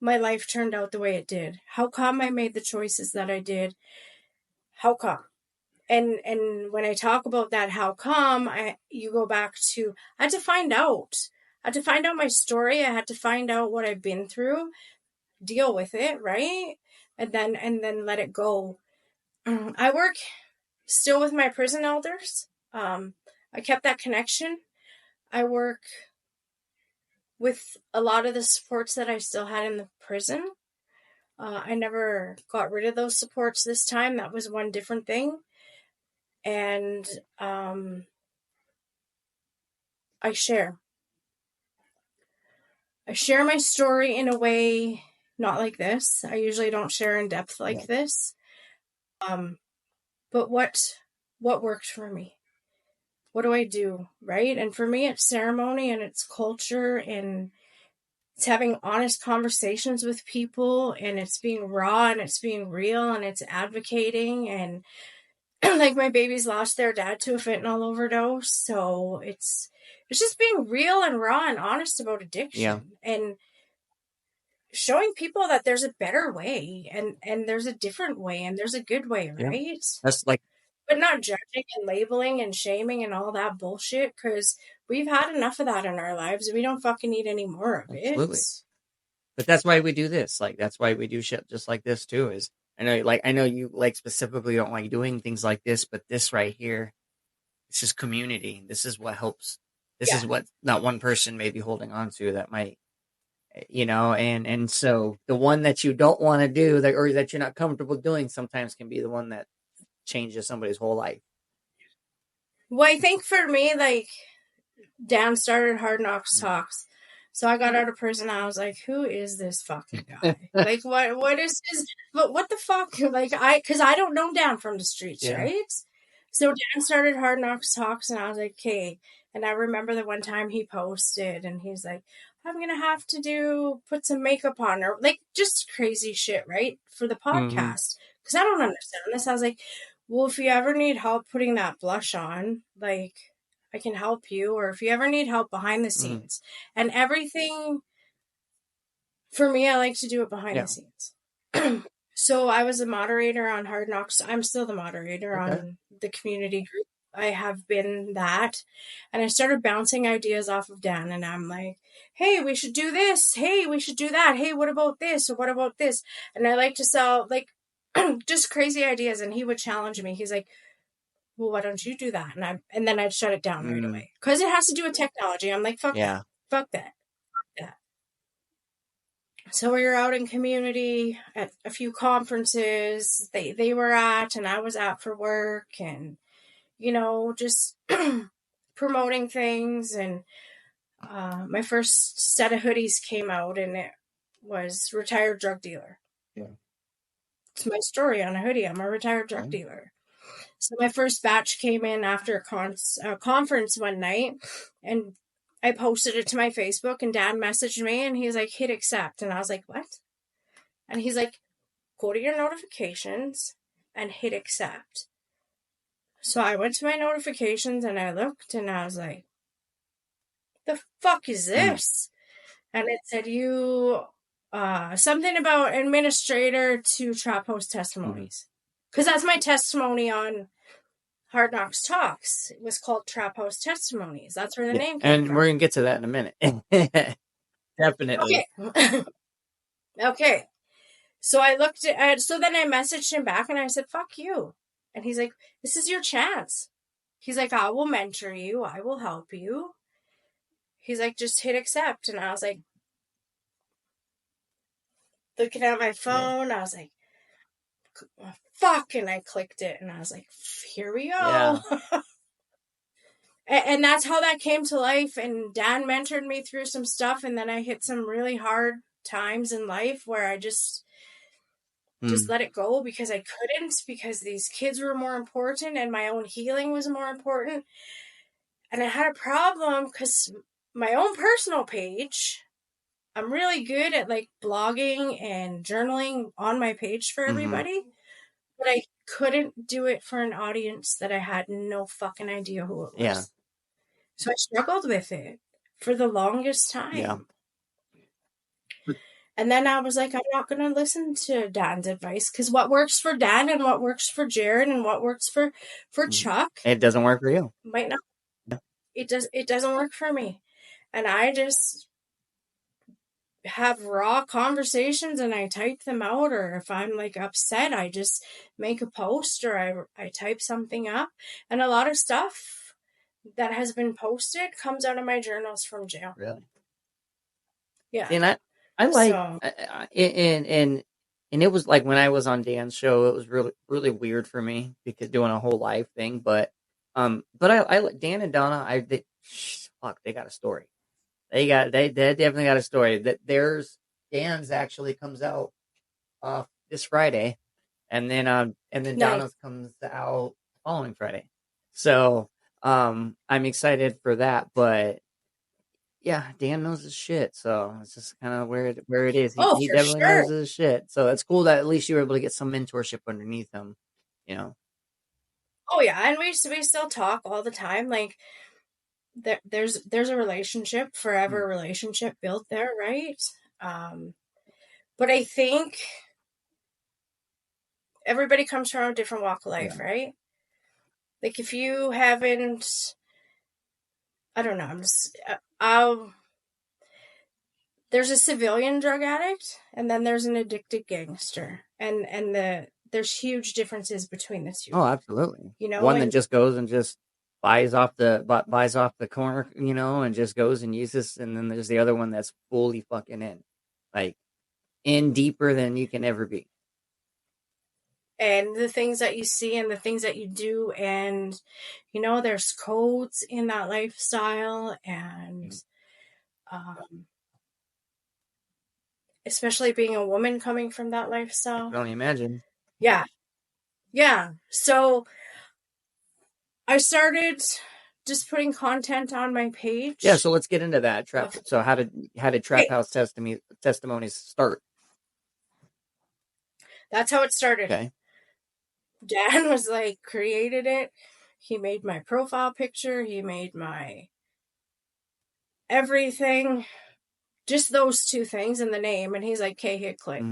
my life turned out the way it did? How come I made the choices that I did? How come? And when I talk about that, how come, you go back to, I had to find out. I had to find out my story. I had to find out what I've been through, deal with it, right? And then let it go. I work still with my prison elders. I kept that connection. I work with a lot of the supports that I still had in the prison. I never got rid of those supports this time. That was one different thing. And I share. I share my story in a way not like this. I usually don't share in depth like this. But what worked for me? What do I do, right? And for me, it's ceremony and it's culture and it's having honest conversations with people and it's being raw and it's being real and it's advocating and like my babies lost their dad to a fentanyl overdose, so it's just being real and raw and honest about addiction and showing people that there's a better way and there's a different way and there's a good way, right? That's like But not judging and labeling and shaming and all that bullshit, because we've had enough of that in our lives. We don't fucking need any more of it. absolutely. But that's why we do this. Like that's why we do shit just like this too. Is I know you like specifically don't like doing things like this, but this right here, this is community. This is what helps. This is what not one person may be holding on to that might, and so the one that you don't want to do that or that you're not comfortable doing sometimes can be the one that changes somebody's whole life. Well, I think for me, like, Dan started Hard Knocks Talks. So I got out of prison. I was like, who is this fucking guy? Like, what is his, but what the fuck? Like, cause I don't know Dan from the streets, right? So Dan started Hard Knocks Talks and I was like, okay. And I remember the one time he posted and he's like, I'm going to have to put some makeup on or like just crazy shit, right? For the podcast. Cause I don't understand this. I was like, well, if you ever need help putting that blush on, like, I can help you, or if you ever need help behind the scenes. And everything, for me, I like to do it behind the scenes. So I was a moderator on Hard Knocks. I'm still the moderator on the community group. I have been that. And I started bouncing ideas off of Dan, and I'm like, hey, we should do this. Hey, we should do that. Hey, what about this? Or what about this? And I like to sell like just crazy ideas. And he would challenge me. He's like, well, why don't you do that? And then I'd shut it down right away. Because it has to do with technology. I'm like, fuck that. Fuck that. So we were out in community at a few conferences they were at and I was at for work, and just promoting things. And my first set of hoodies came out, and it was retired drug dealer. It's my story on a hoodie. I'm a retired drug dealer. So my first batch came in after a conference one night, and I posted it to my Facebook, and Dad messaged me, and he's like, hit accept. And I was like, what? And he's like, go to your notifications and hit accept. So I went to my notifications and I looked, and I was like, the fuck is this? And it said something about administrator to Trap Host Testimonies. Because that's my testimony on Hard Knocks Talks. It was called Trap Host Testimonies. That's where the name came from. And we're going to get to that in a minute. Definitely. Okay. So I looked at, so then I messaged him back and I said, fuck you. And he's like, this is your chance. He's like, I will mentor you. I will help you. He's like, just hit accept. And I was like, looking at my phone, I was like, fuck. And I clicked it and I was like, here we go. Yeah. And that's how that came to life. And Dan mentored me through some stuff. And then I hit some really hard times in life where I just let it go because I couldn't, because these kids were more important and my own healing was more important. And I had a problem because my own personal page, I'm really good at like blogging and journaling on my page for everybody, but I couldn't do it for an audience that I had no fucking idea who it was. Yeah. So I struggled with it for the longest time. Yeah. And then I was like, I'm not going to listen to Dan's advice, because what works for Dan and what works for Jared and what works for Chuck, it doesn't work for you. Might not. Yeah. It doesn't work for me. And I just have raw conversations and I type them out, or if I'm like upset, I just make a post or I type something up. And a lot of stuff that has been posted comes out of my journals from jail. Really? Yeah. And I like, and it was like when I was on Dan's show, it was really, really weird for me because doing a whole live thing. But I Dan and Donna, they got a story. They definitely got a story. That Dan's actually comes out this Friday, and then Donna's comes out following Friday. So I'm excited for that, but. Yeah, Dan knows his shit, so it's just kind of where it is. He definitely knows his shit, so it's cool that at least you were able to get some mentorship underneath him, Oh yeah, and we still talk all the time. Like there's a relationship, forever relationship built there, right? But I think everybody comes from a different walk of life, right? Like if you haven't, I don't know, there's a civilian drug addict, and then there's an addicted gangster, and there's huge differences between the two. Oh, absolutely. One that just goes and just buys off the corner, and just goes and uses, and then there's the other one that's fully fucking in, like in deeper than you can ever be. And the things that you see and the things that you do, and there's codes in that lifestyle, and especially being a woman coming from that lifestyle. I can only imagine. Yeah. So I started just putting content on my page. Yeah, so let's get into that. So how did Trap House Testimonies start? That's how it started. Okay. Dan was like, created it. He made my profile picture. He made my everything. Just those two things and the name. And he's like, okay, hit click.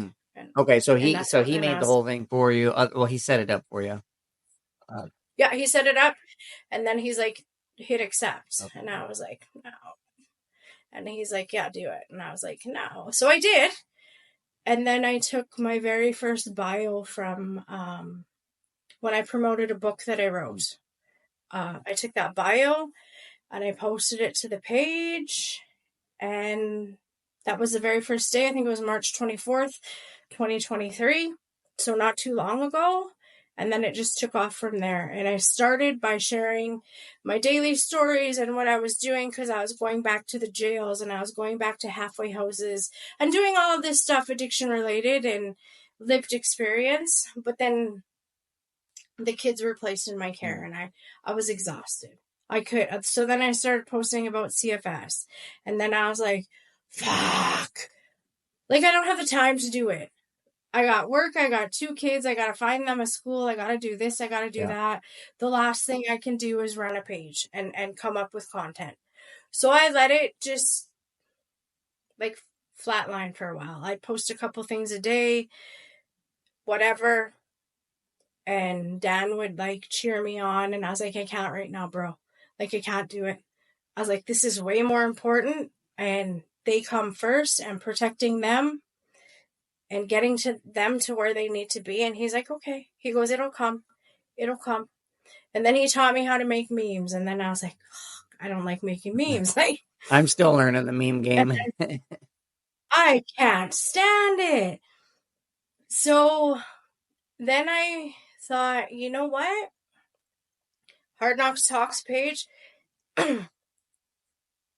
Okay, so And he made the whole thing for you. Well, he set it up for you. Yeah, he set it up, and then he's like, hit accept. Okay. And I was like, no. And he's like, yeah, do it. And I was like, no. So I did. And then I took my very first bio from when I promoted a book that I wrote. I took that bio and I posted it to the page. And that was the very first day. I think it was March 24th, 2023. So not too long ago. And then it just took off from there. And I started by sharing my daily stories and what I was doing, because I was going back to the jails and I was going back to halfway houses and doing all of this stuff addiction related and lived experience. But then the kids were placed in my care and I was exhausted. So then I started posting about CFS. And then I was like, fuck. Like, I don't have the time to do it. I got work, I got 2 kids, I gotta find them a school, I gotta do this, I gotta do that. The last thing I can do is run a page and come up with content. So I let it just like flatline for a while. I'd post a couple things a day, whatever. And Dan would like cheer me on, and I was like, I can't right now, bro. Like, I can't do it. I was like, this is way more important, and they come first, and protecting them and getting to them to where they need to be. And he's like, okay. He goes, it'll come. And then he taught me how to make memes. And then I was like, oh, I don't like making memes. Like, I'm still learning the meme game. I can't stand it. So then I thought, you know what? Hard Knocks Talks page,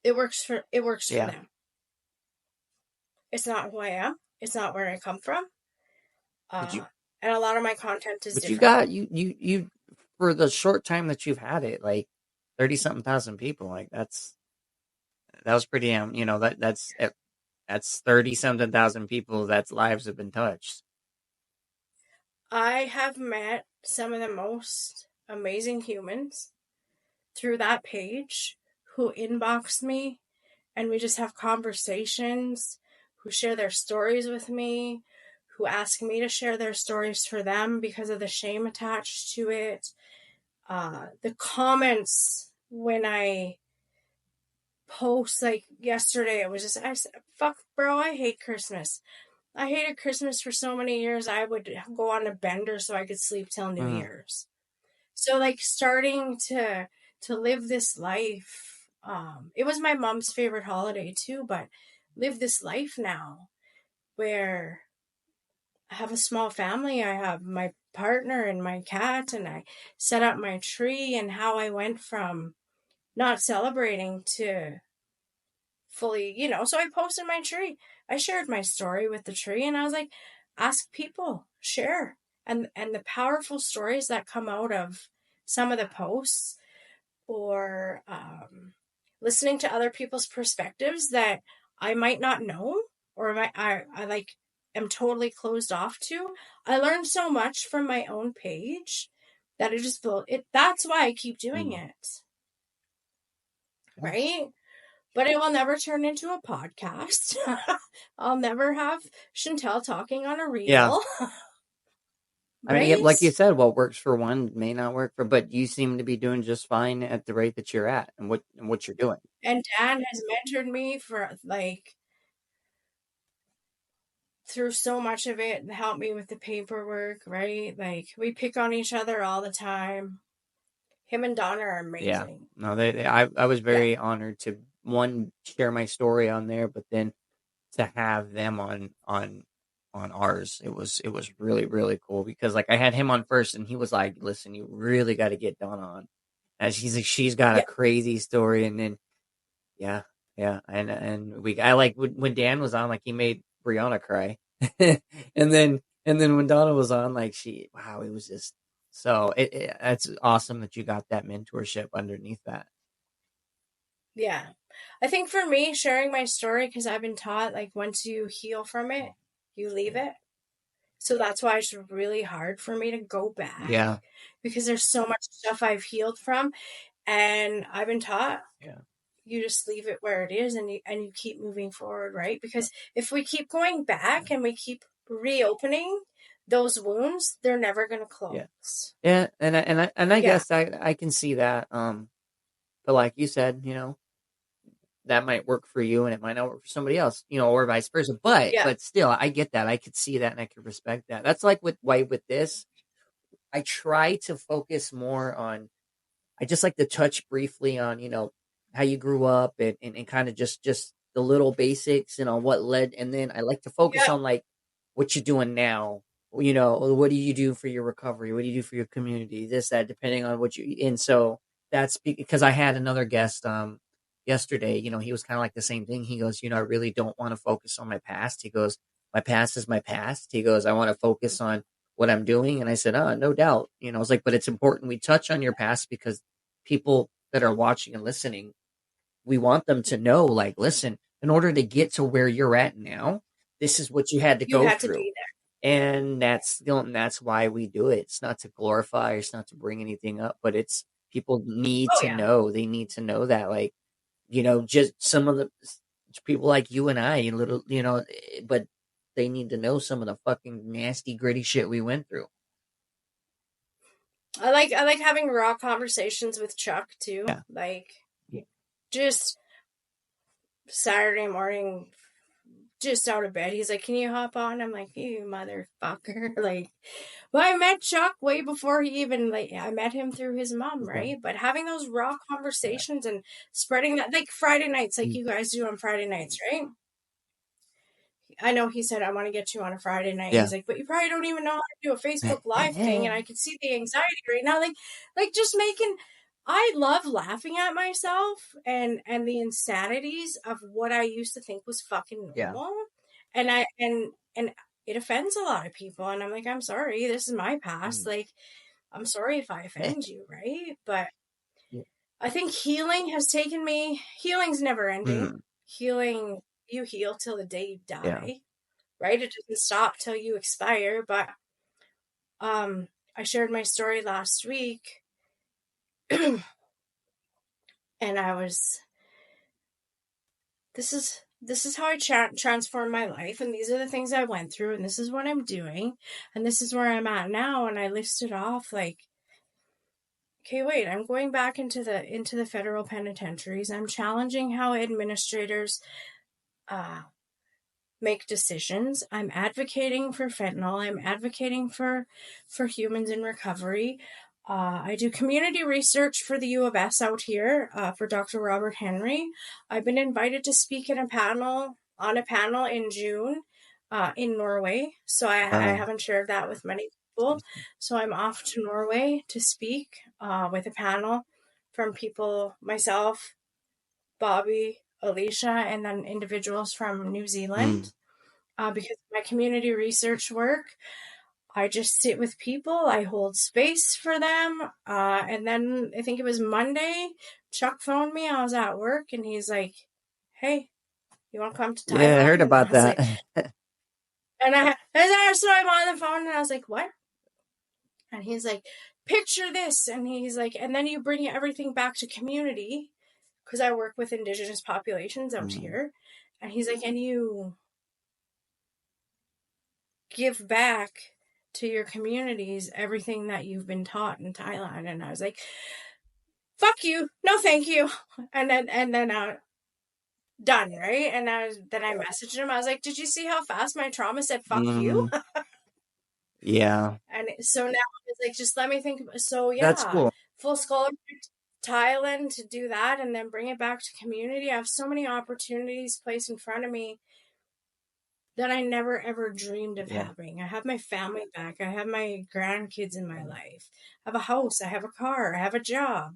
it works for them. It's not who I am. It's not where I come from. And a lot of my content is different. But you for the short time that you've had it, like 30-something thousand people, like that was pretty that's 30-something thousand people that's lives have been touched. I have met some of the most amazing humans through that page who inbox me, and we just have conversations, who share their stories with me, who ask me to share their stories for them because of the shame attached to it. The comments when I post, like yesterday, it was just, I said, fuck, bro, I hate Christmas. I hated Christmas for so many years. I would go on a bender so I could sleep till New Year's. So like starting to live this life. It was my mom's favorite holiday too, but live this life now where I have a small family. I have my partner and my cat, and I set up my tree, and how I went from not celebrating to fully, so I posted my tree. I shared my story with the tree, and I was like, ask people, share. And the powerful stories that come out of some of the posts, or listening to other people's perspectives that I might not know, or I like am totally closed off to. I learned so much from my own page that it just felt it. That's why I keep doing it. Right? But it will never turn into a podcast. I'll never have Chantel talking on a reel. Yeah. Right? I mean, like you said, what works for one may not work for, but you seem to be doing just fine at the rate that you're at and what you're doing. And Dan has mentored me for through so much of it, and helped me with the paperwork, right? Like, we pick on each other all the time. Him and Donna are amazing. Yeah. No, I was very honored to share my story on there, but then to have them on ours, it was really, really cool, because like I had him on first and he was like, listen, you really got to get Donna on, and she's got a crazy story. And then and I like when Dan was on, like he made Brianna cry. and then when Donna was on, like it was just so it's awesome that you got that mentorship underneath that. Yeah. I think for me, sharing my story, because I've been taught, like, once you heal from it, you leave it. So that's why it's really hard for me to go back, because there's so much stuff I've healed from, and I've been taught you just leave it where it is, and you keep moving forward, right? Because if we keep going back and we keep reopening those wounds, they're never going to close. I guess I can see that. But like you said, that might work for you and it might not work for somebody else, or vice versa. But still, I get that. I could see that and I could respect that. That's like with this. I try to focus more on. I just like to touch briefly on how you grew up and kind of just the little basics and on what led, and then I like to focus on like what you're doing now. What do you do for your recovery? What do you do for your community? This, that, depending on what you. And so that's because I had another guest yesterday. He was kind of like the same thing. He goes, I really don't want to focus on my past. He goes, my past is my past. He goes, I want to focus on what I'm doing. And I said, oh, no doubt. I was like, but it's important we touch on your past because people that are watching and listening, we want them to know, like, listen, in order to get to where you're at now, this is what you had to go through. To be there. And that's why we do it. It's not to glorify, it's not to bring anything up, but it's people need to know. They need to know that, like, just some of the people like you and I, but they need to know some of the fucking nasty, gritty shit we went through. I like having raw conversations with Chuck too. Just Saturday morning, just out of bed, he's like, can you hop on? I'm like, you motherfucker. Like, well, I met Chuck way before he even, I met him through his mom, right? But having those raw conversations and spreading that, like Friday nights, like you guys do on Friday nights, right? I know he said, I want to get you on a Friday night. He's like, but you probably don't even know how to do a Facebook Live thing. And I could see the anxiety right now. Like just making, I love laughing at myself and the insanities of what I used to think was fucking normal. And and it offends a lot of people. And I'm like, I'm sorry, this is my past. Like, I'm sorry if I offend you, right? But I think healing has taken me, healing's never ending. Healing, you heal till the day you die, right? It doesn't stop till you expire. But I shared my story last week and I was, this is how I transformed my life, and these are the things I went through, and this is what I'm doing, and this is where I'm at now. And I listed off like, okay, wait, I'm going back into the federal penitentiaries. I'm challenging how administrators make decisions. I'm advocating for fentanyl. I'm advocating for humans in recovery. I do community research for the U of S out here for Dr. Robert Henry. I've been invited to speak on a panel in June in Norway. So I haven't shared that with many people. So I'm off to Norway to speak with a panel from people, myself, Bobby, Alicia, and then individuals from New Zealand. Because of my community research work, I just sit with people. I hold space for them. And then I think it was Monday, Chuck phoned me. I was at work and he's like, hey, you want to come to Thailand? Yeah, I heard about that. Like, so I'm on the phone and I was like, what? And he's like, picture this. And he's like, and then you bring everything back to community, because I work with Indigenous populations out here. And he's like, and you give back to your communities everything that you've been taught in Thailand. And I was like, fuck you, no thank you. And then done, right? And then I messaged him. I was like, did you see how fast my trauma said fuck you? Yeah. And so now it's like, just let me think. So yeah, that's cool. Full scholarship to Thailand to do that and then bring it back to community. I have so many opportunities placed in front of me that I never ever dreamed of having. I have my family back. I have my grandkids in my life. I have a house. I have a car. I have a job.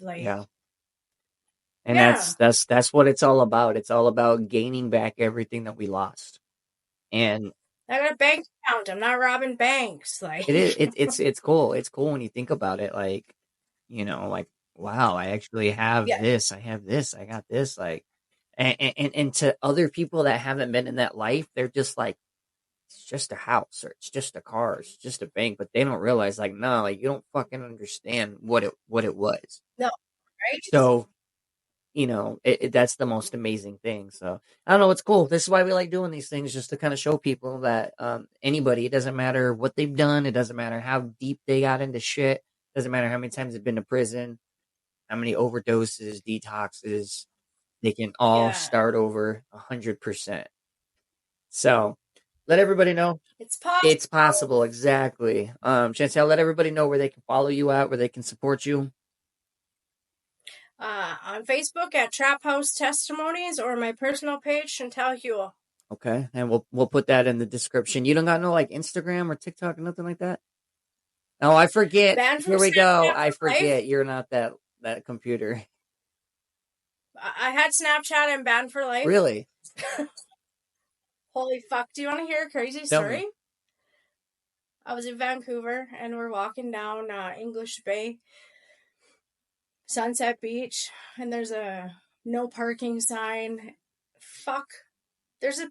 And that's what it's all about. It's all about gaining back everything that we lost. And I got a bank account. I'm not robbing banks. Like, it is. It's cool. It's cool when you think about it. Like, like, wow, I actually have this. I have this. I got this. Like, and to other people that haven't been in that life, they're just like, it's just a house or it's just a car, it's just a bank, but they don't realize like, no, like you don't fucking understand what it was. No, right? So, that's the most amazing thing. So I don't know, it's cool. This is why we like doing these things, just to kind of show people that anybody, it doesn't matter what they've done, it doesn't matter how deep they got into shit, it doesn't matter how many times they've been to prison, how many overdoses, detoxes, they can all Yeah. start over 100%. So let everybody know It's possible. it's possible. Exactly. Chantel, let everybody know where they can follow you at, where they can support you. On Facebook at Trap House Testimonies or my personal page, Chantel Huel. Okay, and we'll put that in the description. You don't got no like Instagram or TikTok or nothing like that? Oh, I forget. Banned from Here we go. Snapchat I for life. forget. You're not that computer. I had Snapchat and banned for life. Really? Holy fuck. Do you want to hear a crazy Tell story? me. I was in Vancouver and we're walking down English Bay, Sunset Beach, and there's a no parking sign. Fuck. There's a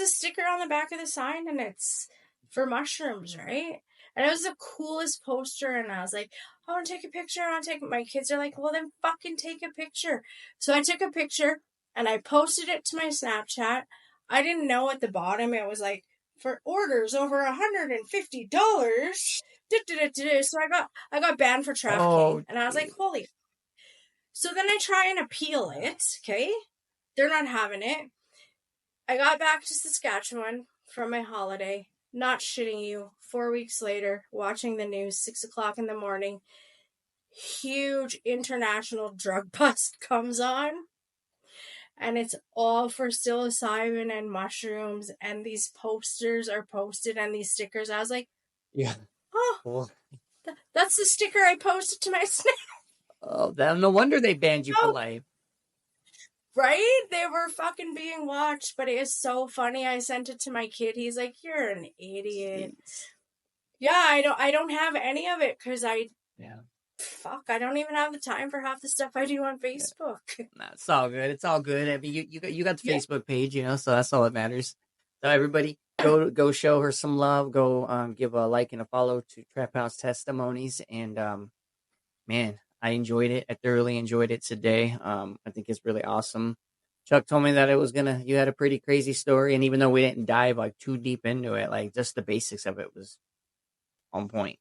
sticker on the back of the sign and it's for mushrooms, right? And it was the coolest poster, and I was like, I want to take a picture. My kids are like, well, then fucking take a picture. So I took a picture and I posted it to my Snapchat. I didn't know at the bottom it was like, for orders over $150. So I got banned for trafficking, and I was like, holy. So then I try and appeal it. Okay, they're not having it. I got back to Saskatchewan from my holiday. Not shitting you. 4 weeks later, watching the news, 6 o'clock in the morning, huge international drug bust comes on. And it's all for psilocybin and mushrooms. And these posters are posted and these stickers. I was like, Yeah. oh, Cool. That's the sticker I posted to my Snap. Oh, no wonder they banned you for life. Right? They were fucking being watched, but it is so funny. I sent it to my kid. He's like, "You're an idiot." Jeez. Yeah, I don't have any of it because I don't even have the time for half the stuff I do on Facebook. Yeah. Nah, it's all good. It's all good. I mean, you got the Facebook page, so that's all that matters. So everybody, go show her some love. Go give a like and a follow to Trap House Testimonies. And man, I enjoyed it. I thoroughly enjoyed it today. I think it's really awesome. Chuck told me that you had a pretty crazy story, and even though we didn't dive like too deep into it, like just the basics of it was on point.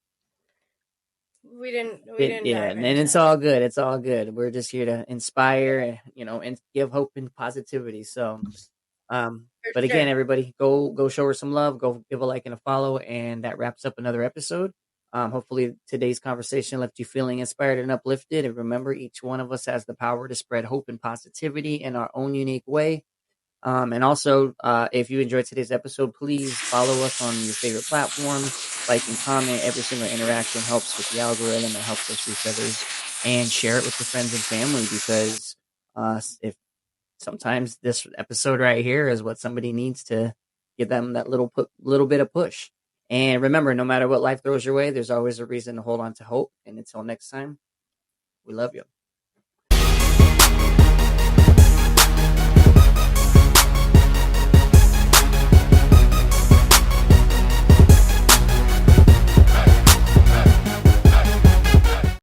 We didn't Yeah, and it's all good. It's all good. We're just here to inspire, and give hope and positivity. So, but again, everybody, go show her some love. Go give a like and a follow, and that wraps up another episode. Hopefully today's conversation left you feeling inspired and uplifted. And remember, each one of us has the power to spread hope and positivity in our own unique way. And also, if you enjoyed today's episode, please follow us on your favorite platforms. Like and comment. Every single interaction helps with the algorithm and helps us reach others. And share it with your friends and family, because if sometimes this episode right here is what somebody needs to give them that little bit of push. And remember, no matter what life throws your way, there's always a reason to hold on to hope. And until next time, we love you.